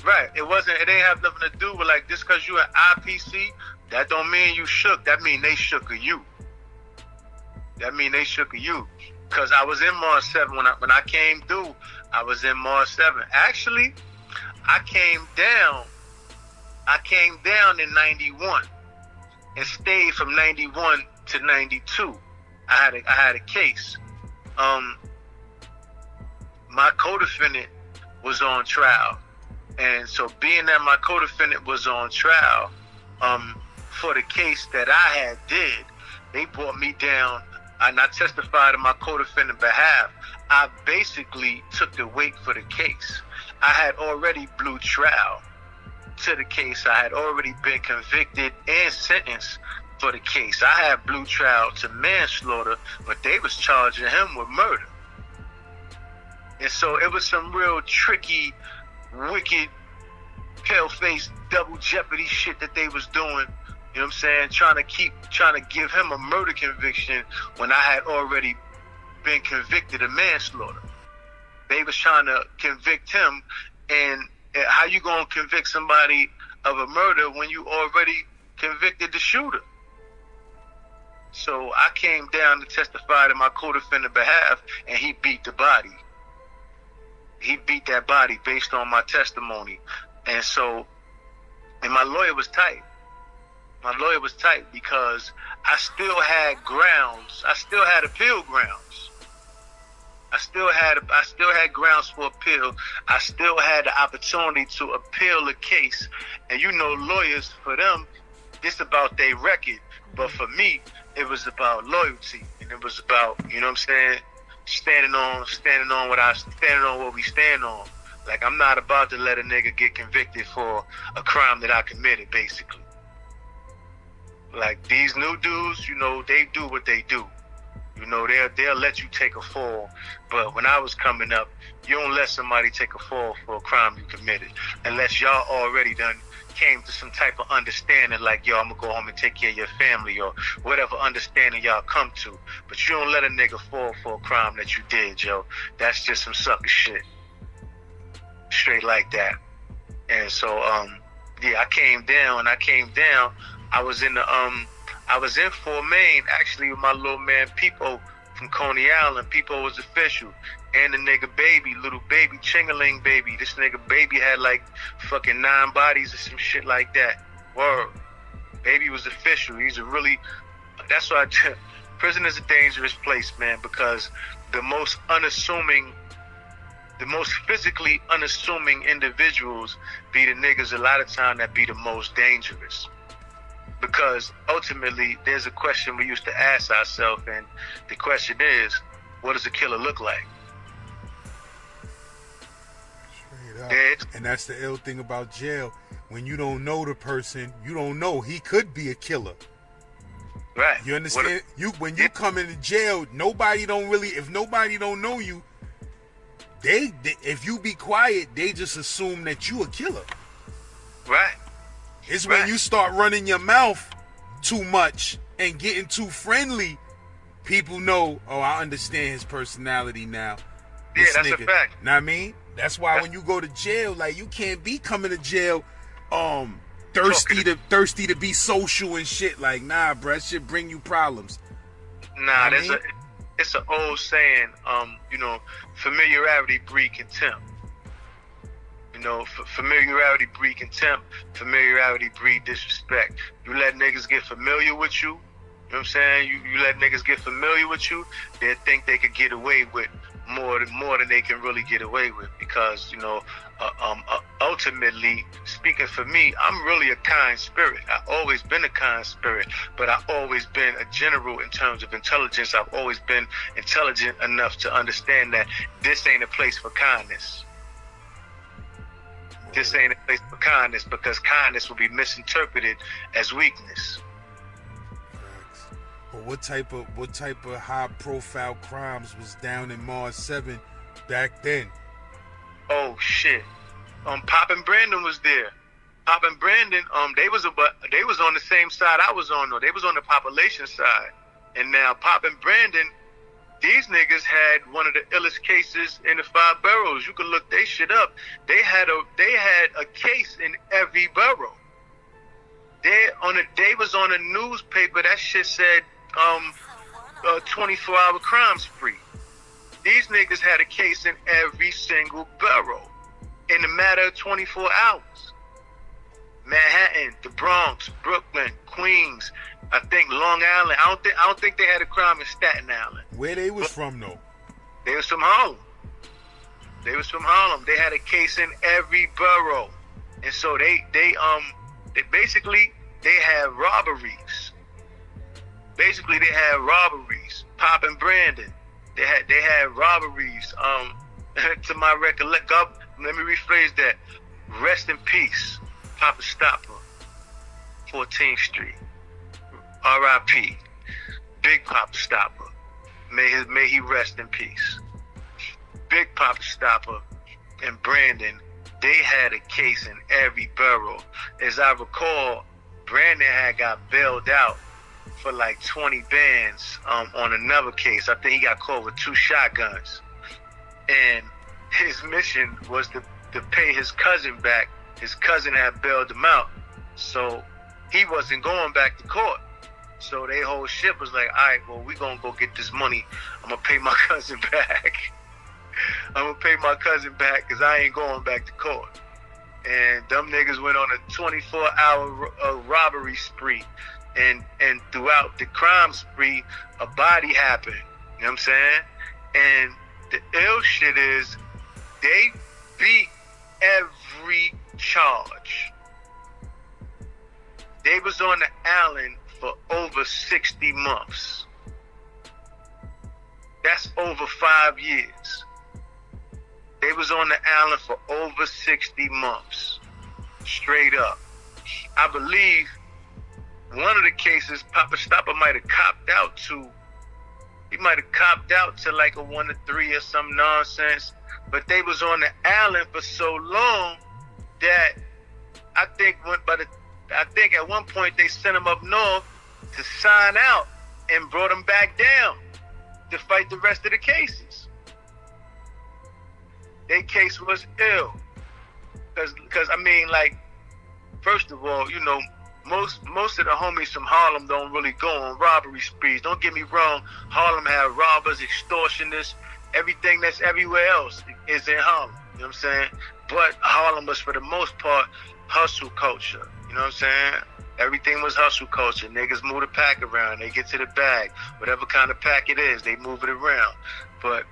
Right. It ain't have nothing to do with like just cause you an IPC, that don't mean you shook. That mean they shook of you. Cause I was in March 7 when I came through, I was in March 7. Actually, I came down in 91 and stayed from 91 to 92. I had a case. My co-defendant was on trial, and so being that my co-defendant was on trial, for the case that I had did, they brought me down, and I testified on my co-defendant behalf. I basically took the weight for the case. I had already blew trial to the case. I had already been convicted and sentenced for the case. I had blue trial to manslaughter, but they was charging him with murder. And so it was some real tricky, wicked, pale-faced, double jeopardy shit that they was doing. You know what I'm saying? Trying to give him a murder conviction when I had already been convicted of manslaughter. They was trying to convict him, and how you gonna convict somebody of a murder when you already convicted the shooter? So I came down to testify on my co-defendant behalf, and he beat the body. He beat that body based on my testimony. And my lawyer was tight. My lawyer was tight because I still had grounds. I still had appeal grounds. I still had grounds for appeal. I still had the opportunity to appeal the case. And you know, lawyers, for them, it's about their record. But for me, it was about loyalty, and it was about, you know what I'm saying, standing on what we stand on. Like, I'm not about to let a nigga get convicted for a crime that I committed, basically. Like, these new dudes, you know, they do what they do. You know, they'll let you take a fall. But when I was coming up, you don't let somebody take a fall for a crime you committed, unless y'all already done came to some type of understanding, like, yo, I'm gonna go home and take care of your family, or whatever understanding y'all come to. But you don't let a nigga fall for a crime that you did, yo. That's just some sucker shit. Straight like that. And so yeah, I came down. I was in Fort Maine actually with my little man Peepo from Coney Island. Peepo was official. And the nigga Baby, little Baby, Chingaling Baby. This nigga Baby had like fucking 9 bodies or some shit like that. Word. Baby was official. He's a really, that's why prison is a dangerous place, man, because the most physically unassuming individuals be the niggas a lot of time that be the most dangerous. Because ultimately, there's a question we used to ask ourselves, and the question is, what does a killer look like? And that's the ill thing about jail. When you don't know the person, you don't know he could be a killer. Right. You understand? When you come into jail, if nobody don't know you, they if you be quiet, they just assume that you a killer. Right. It's when you start running your mouth too much and getting too friendly, people know, oh, I understand his personality now. Yeah, that's a fact. Know what I mean? That's why when you go to jail, like, you can't be coming to jail thirsty to be social and shit. Like, nah, bruh, that shit bring you problems. Nah, it's an old saying, familiarity breed contempt. Familiarity breed contempt, familiarity breed disrespect. You let niggas get familiar with you, you know what I'm saying? You let niggas get familiar with you, they think they could get away with more than they can really get away with, because ultimately, speaking for me, I'm really a kind spirit. I've always been a kind spirit, but I've always been a general in terms of intelligence. I've always been intelligent enough to understand that this ain't a place for kindness. This ain't a place for kindness, because kindness will be misinterpreted as weakness. But what type of high profile crimes was down in Mars 7 back then? Oh shit. Pop and Brandon was there. Pop and Brandon, they was on the same side I was on though. They was on the population side. And now Pop and Brandon, these niggas had one of the illest cases in the 5 boroughs. You can look they shit up. They had a case in every borough. They was on a newspaper that shit said 24-hour crime spree. These niggas had a case in every single borough in a matter of 24 hours. Manhattan, the Bronx, Brooklyn, Queens, I think Long Island. I don't think they had a crime in Staten Island. Where they was from though? They was from Harlem. They had a case in every borough. And so they basically had robberies. Pop and Brandon, they had robberies. To my recollection, let me rephrase that. Rest in peace, Papa Stopper, 14th Street. R.I.P. Big Papa Stopper. May he rest in peace. Big Papa Stopper and Brandon, they had a case in every borough. As I recall, Brandon had got bailed out for like 20 bands on another case. I think he got caught with 2 shotguns. And his mission was to pay his cousin back. His cousin had bailed him out, so he wasn't going back to court. So they whole shit was like, all right, well, we gonna go get this money. I'm gonna pay my cousin back. Because I ain't going back to court. And them niggas went on a 24-hour robbery spree. And throughout the crime spree, a body happened. You know what I'm saying? And the ill shit is, they beat every charge. They was on the island for over 60 months. That's over 5 years. They was on the island for over 60 months. Straight up. I believe one of the cases, Papa Stopper might have copped out to. He might have copped out to like a 1 to 3 or some nonsense. But they was on the island for so long that I think at one point they sent him up north to sign out and brought him back down to fight the rest of the cases. Their case was ill. Cause I mean, like, first of all, you know, most of the homies from Harlem don't really go on robbery sprees. Don't get me wrong, Harlem had robbers, extortionists, everything that's everywhere else is in Harlem. You know what I'm saying? But Harlem was, for the most part, hustle culture. You know what I'm saying? Everything was hustle culture. Niggas move the pack around. They get to the bag. Whatever kind of pack it is, they move it around. But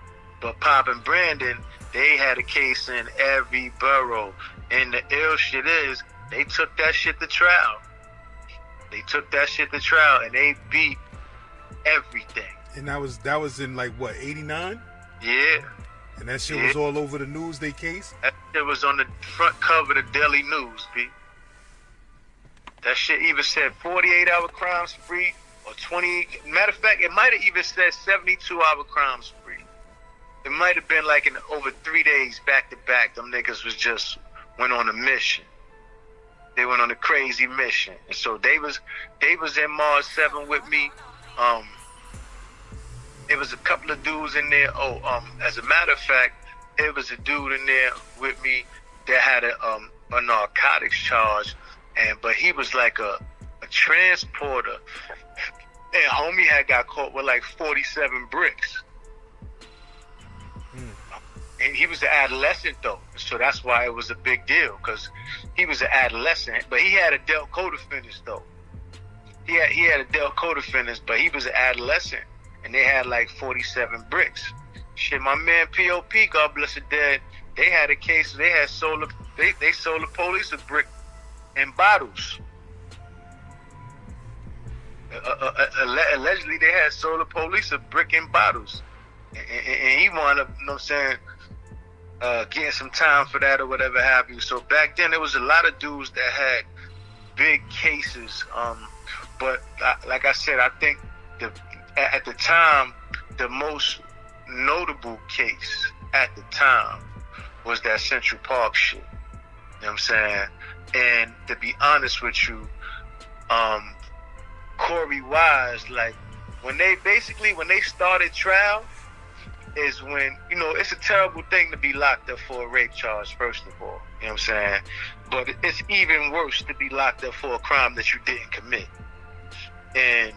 Pop and Brandon, they had a case in every borough. And the ill shit is, they took that shit to trial. And they beat everything. And that was in like what, 89? Yeah. And that shit was all over the news, they case? That shit was on the front cover of the Daily News, B. That shit even said 48-hour crime spree or 20. Matter of fact, it might have even said 72-hour crime spree. It might have been like in over 3 days back to back. Them niggas was just went on a mission. They went on a crazy mission. And so they was in Mars 7 with me. There was a couple of dudes in there. As a matter of fact, there was a dude in there with me that had a narcotics charge, but he was like a transporter. And homie had got caught with like 47 bricks. And he was an adolescent though, so that's why it was a big deal, because he was an adolescent, but he had a dealt co-defendants though. He had a dealt co-defendants, but he was an adolescent, and they had like 47 bricks. Shit, my man P.O.P., God bless the dead, they had a case. They had sold the police a brick in bottles. Allegedly, they had sold the police a brick in bottles, and he wound up, you know what I'm saying, getting some time for that or whatever have you. So back then there was a lot of dudes that had big cases, but like I said, I think at the time the most notable case at the time was that Central Park shit. You know what I'm saying? And to be honest with you, Corey Wise, like when they started trial, is when, you know, it's a terrible thing to be locked up for a rape charge, first of all. You know what I'm saying? But it's even worse to be locked up for a crime that you didn't commit. And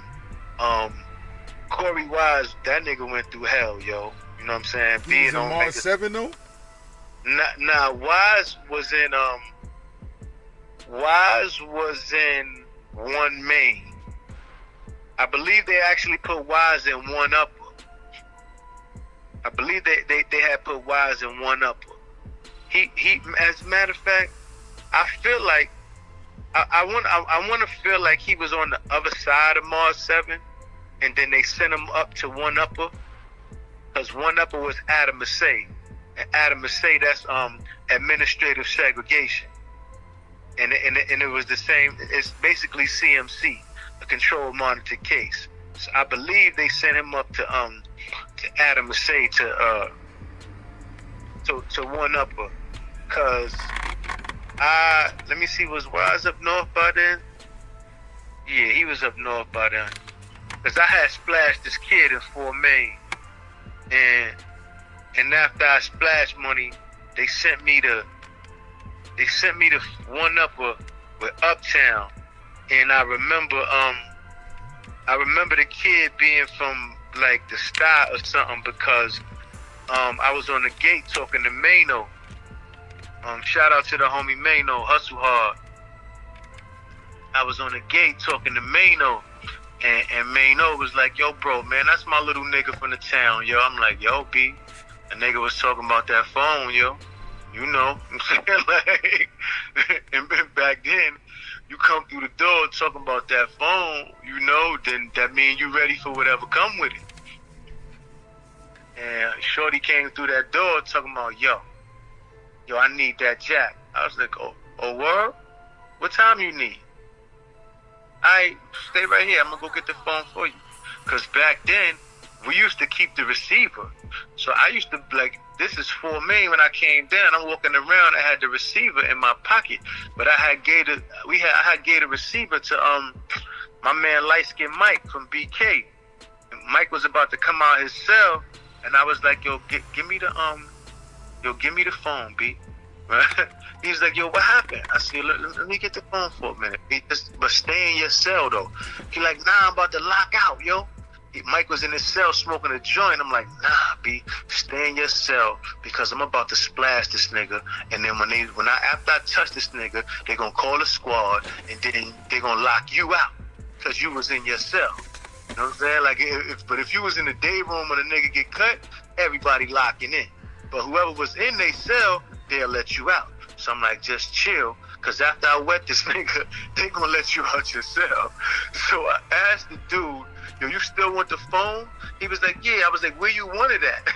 Corey Wise, that nigga went through hell, yo. You know what I'm saying? He was in Mars 7 though? Nah, Wise was in One Main. I believe they actually put Wise in One Upper. I believe they had put Wise in One Upper. He as a matter of fact, I feel like I want to feel like he was on the other side of Mars 7, and then they sent him up to One Upper, because One Upper was Adam Massey, and Adam Massey, that's administrative segregation, and it was the same. It's basically CMC, a control monitor case. So I believe they sent him up to Adam Massey to One Upper, cause let me see, was Wise up north by then? Yeah, he was up north by then, cause I had splashed this kid in 4 Main, and after I splashed money, they sent me to One Upper with Uptown, and I remember the kid being from like the Sty or something, because I was on the gate talking to Mano. Shout out to the homie Mano, hustle hard. I was on the gate talking to Mano, and Mano was like, yo bro, man, that's my little nigga from the town, yo. I'm like, yo B, the nigga was talking about that phone, yo. You know, I'm saying, like, and back then, you come through the door talking about that phone, you know, then that means you ready for whatever come with it. And Shorty came through that door talking about, yo, I need that jack. I was like, oh word? What time you need? Stay right here. I'm going to go get the phone for you. Because back then, we used to keep the receiver. So I used to, like, this is 4 Main. When I came down, I'm walking around, I had the receiver in my pocket. But I had gave the receiver to my man light skinned Mike from BK. And Mike was about to come out his cell, and I was like, yo, give me the phone, B. Right? He was like, yo, what happened? I said, let me get the phone for a minute. But stay in your cell, though. He like, nah, I'm about to lock out, yo. Mike was in his cell smoking a joint. I'm like, nah, B, stay in your cell because I'm about to splash this nigga. And then after I touch this nigga, they gonna call the squad and then they gonna lock you out because you was in your cell. You know what I'm saying? Like, but if you was in the day room when a nigga get cut, everybody locking in. But whoever was in their cell, they'll let you out. So I'm like, just chill, because after I wet this nigga, they gonna let you out your cell. So I asked the dude, yo, you still want the phone? He was like, yeah. I was like, where you wanted that?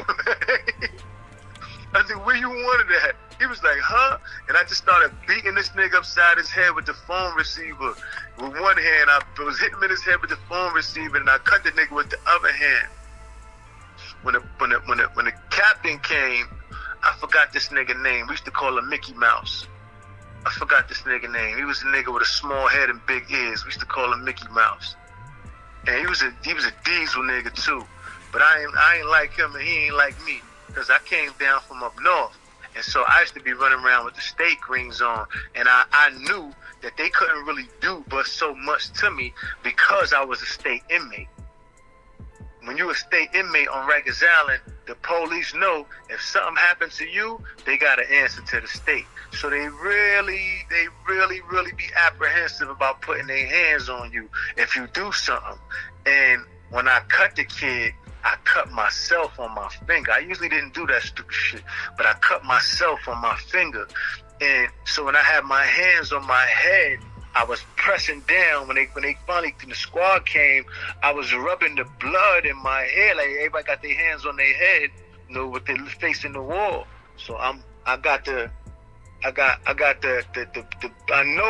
I said, where you wanted that? He was like, huh? And I just started beating this nigga upside his head with the phone receiver. With one hand, I was hitting him in his head with the phone receiver, and I cut the nigga with the other hand. When the captain came, I forgot this nigga name. We used to call him Mickey Mouse. I forgot this nigga name. He was a nigga with a small head and big ears. We used to call him Mickey Mouse. And he was a diesel nigga too. But I ain't like him and he ain't like me, because I came down from up north. And so I used to be running around with the state greens on, and I knew that they couldn't really do but so much to me because I was a state inmate. When you a state inmate on Rikers Island, the police know if something happens to you, they got to answer to the state. So they really be apprehensive about putting their hands on you if you do something. And when I cut the kid, I cut myself on my finger. I usually didn't do that stupid shit, but I cut myself on my finger. And so when I had my hands on my head, I was pressing down. When they finally, the squad came, I was rubbing the blood in my head. Like everybody got their hands on their head, you know, with their facing the wall. So I know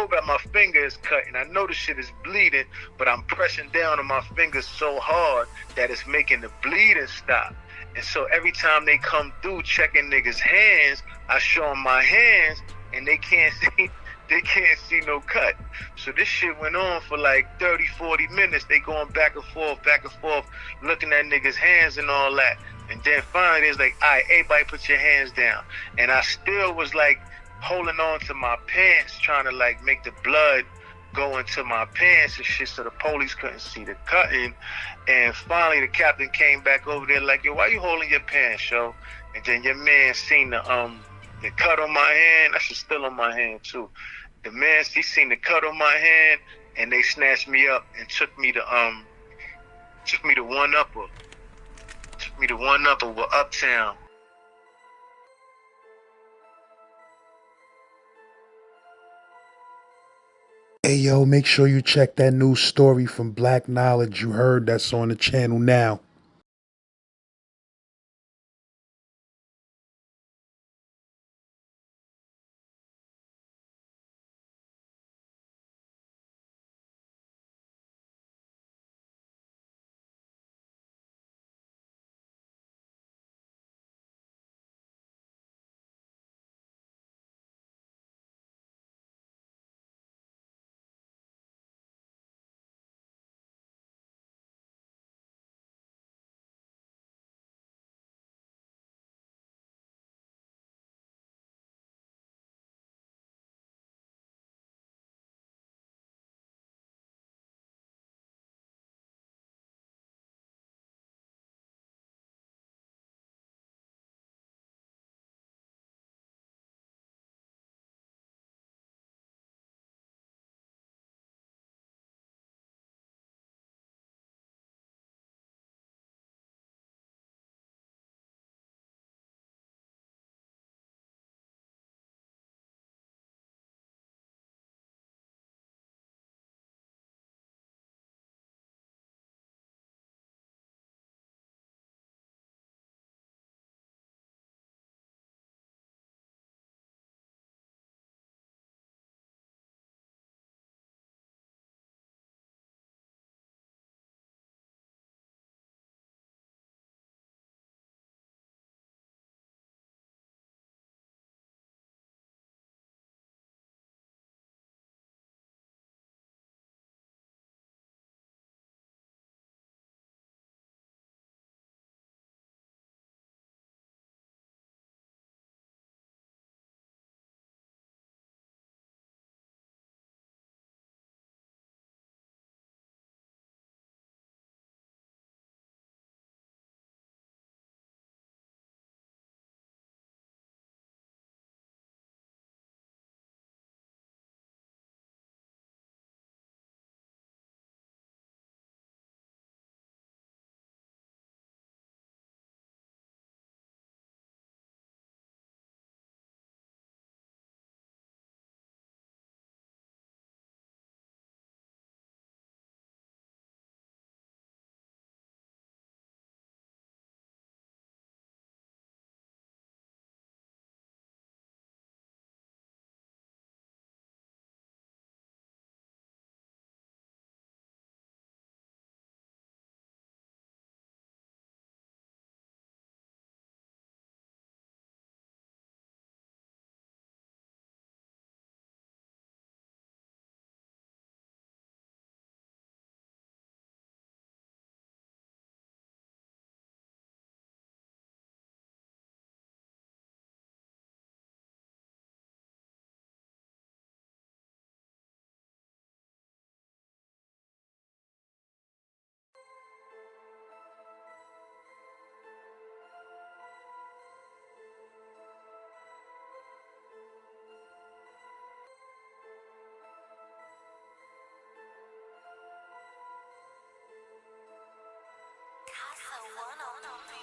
that my finger is cut and I know the shit is bleeding, but I'm pressing down on my finger so hard that it's making the bleeding stop. And so every time they come through checking niggas' hands, I show them my hands and they can't see no cut. So this shit went on for like 30, 40 minutes. They going back and forth, looking at niggas' hands and all that. And then finally, it's like, all right, everybody put your hands down. And I still was like holding on to my pants, trying to like make the blood go into my pants and shit so the police couldn't see the cutting. And finally, the captain came back over there like, yo, why you holding your pants, yo? And then your man seen the cut on my hand. That shit's still on my hand too. The man, he seen the cut on my hand, and they snatched me up and took me to One Upper. Took me to One Upper with Uptown. Hey yo, make sure you check that new story from Black Knowledge you heard that's on the channel now. Mecca Don Villain.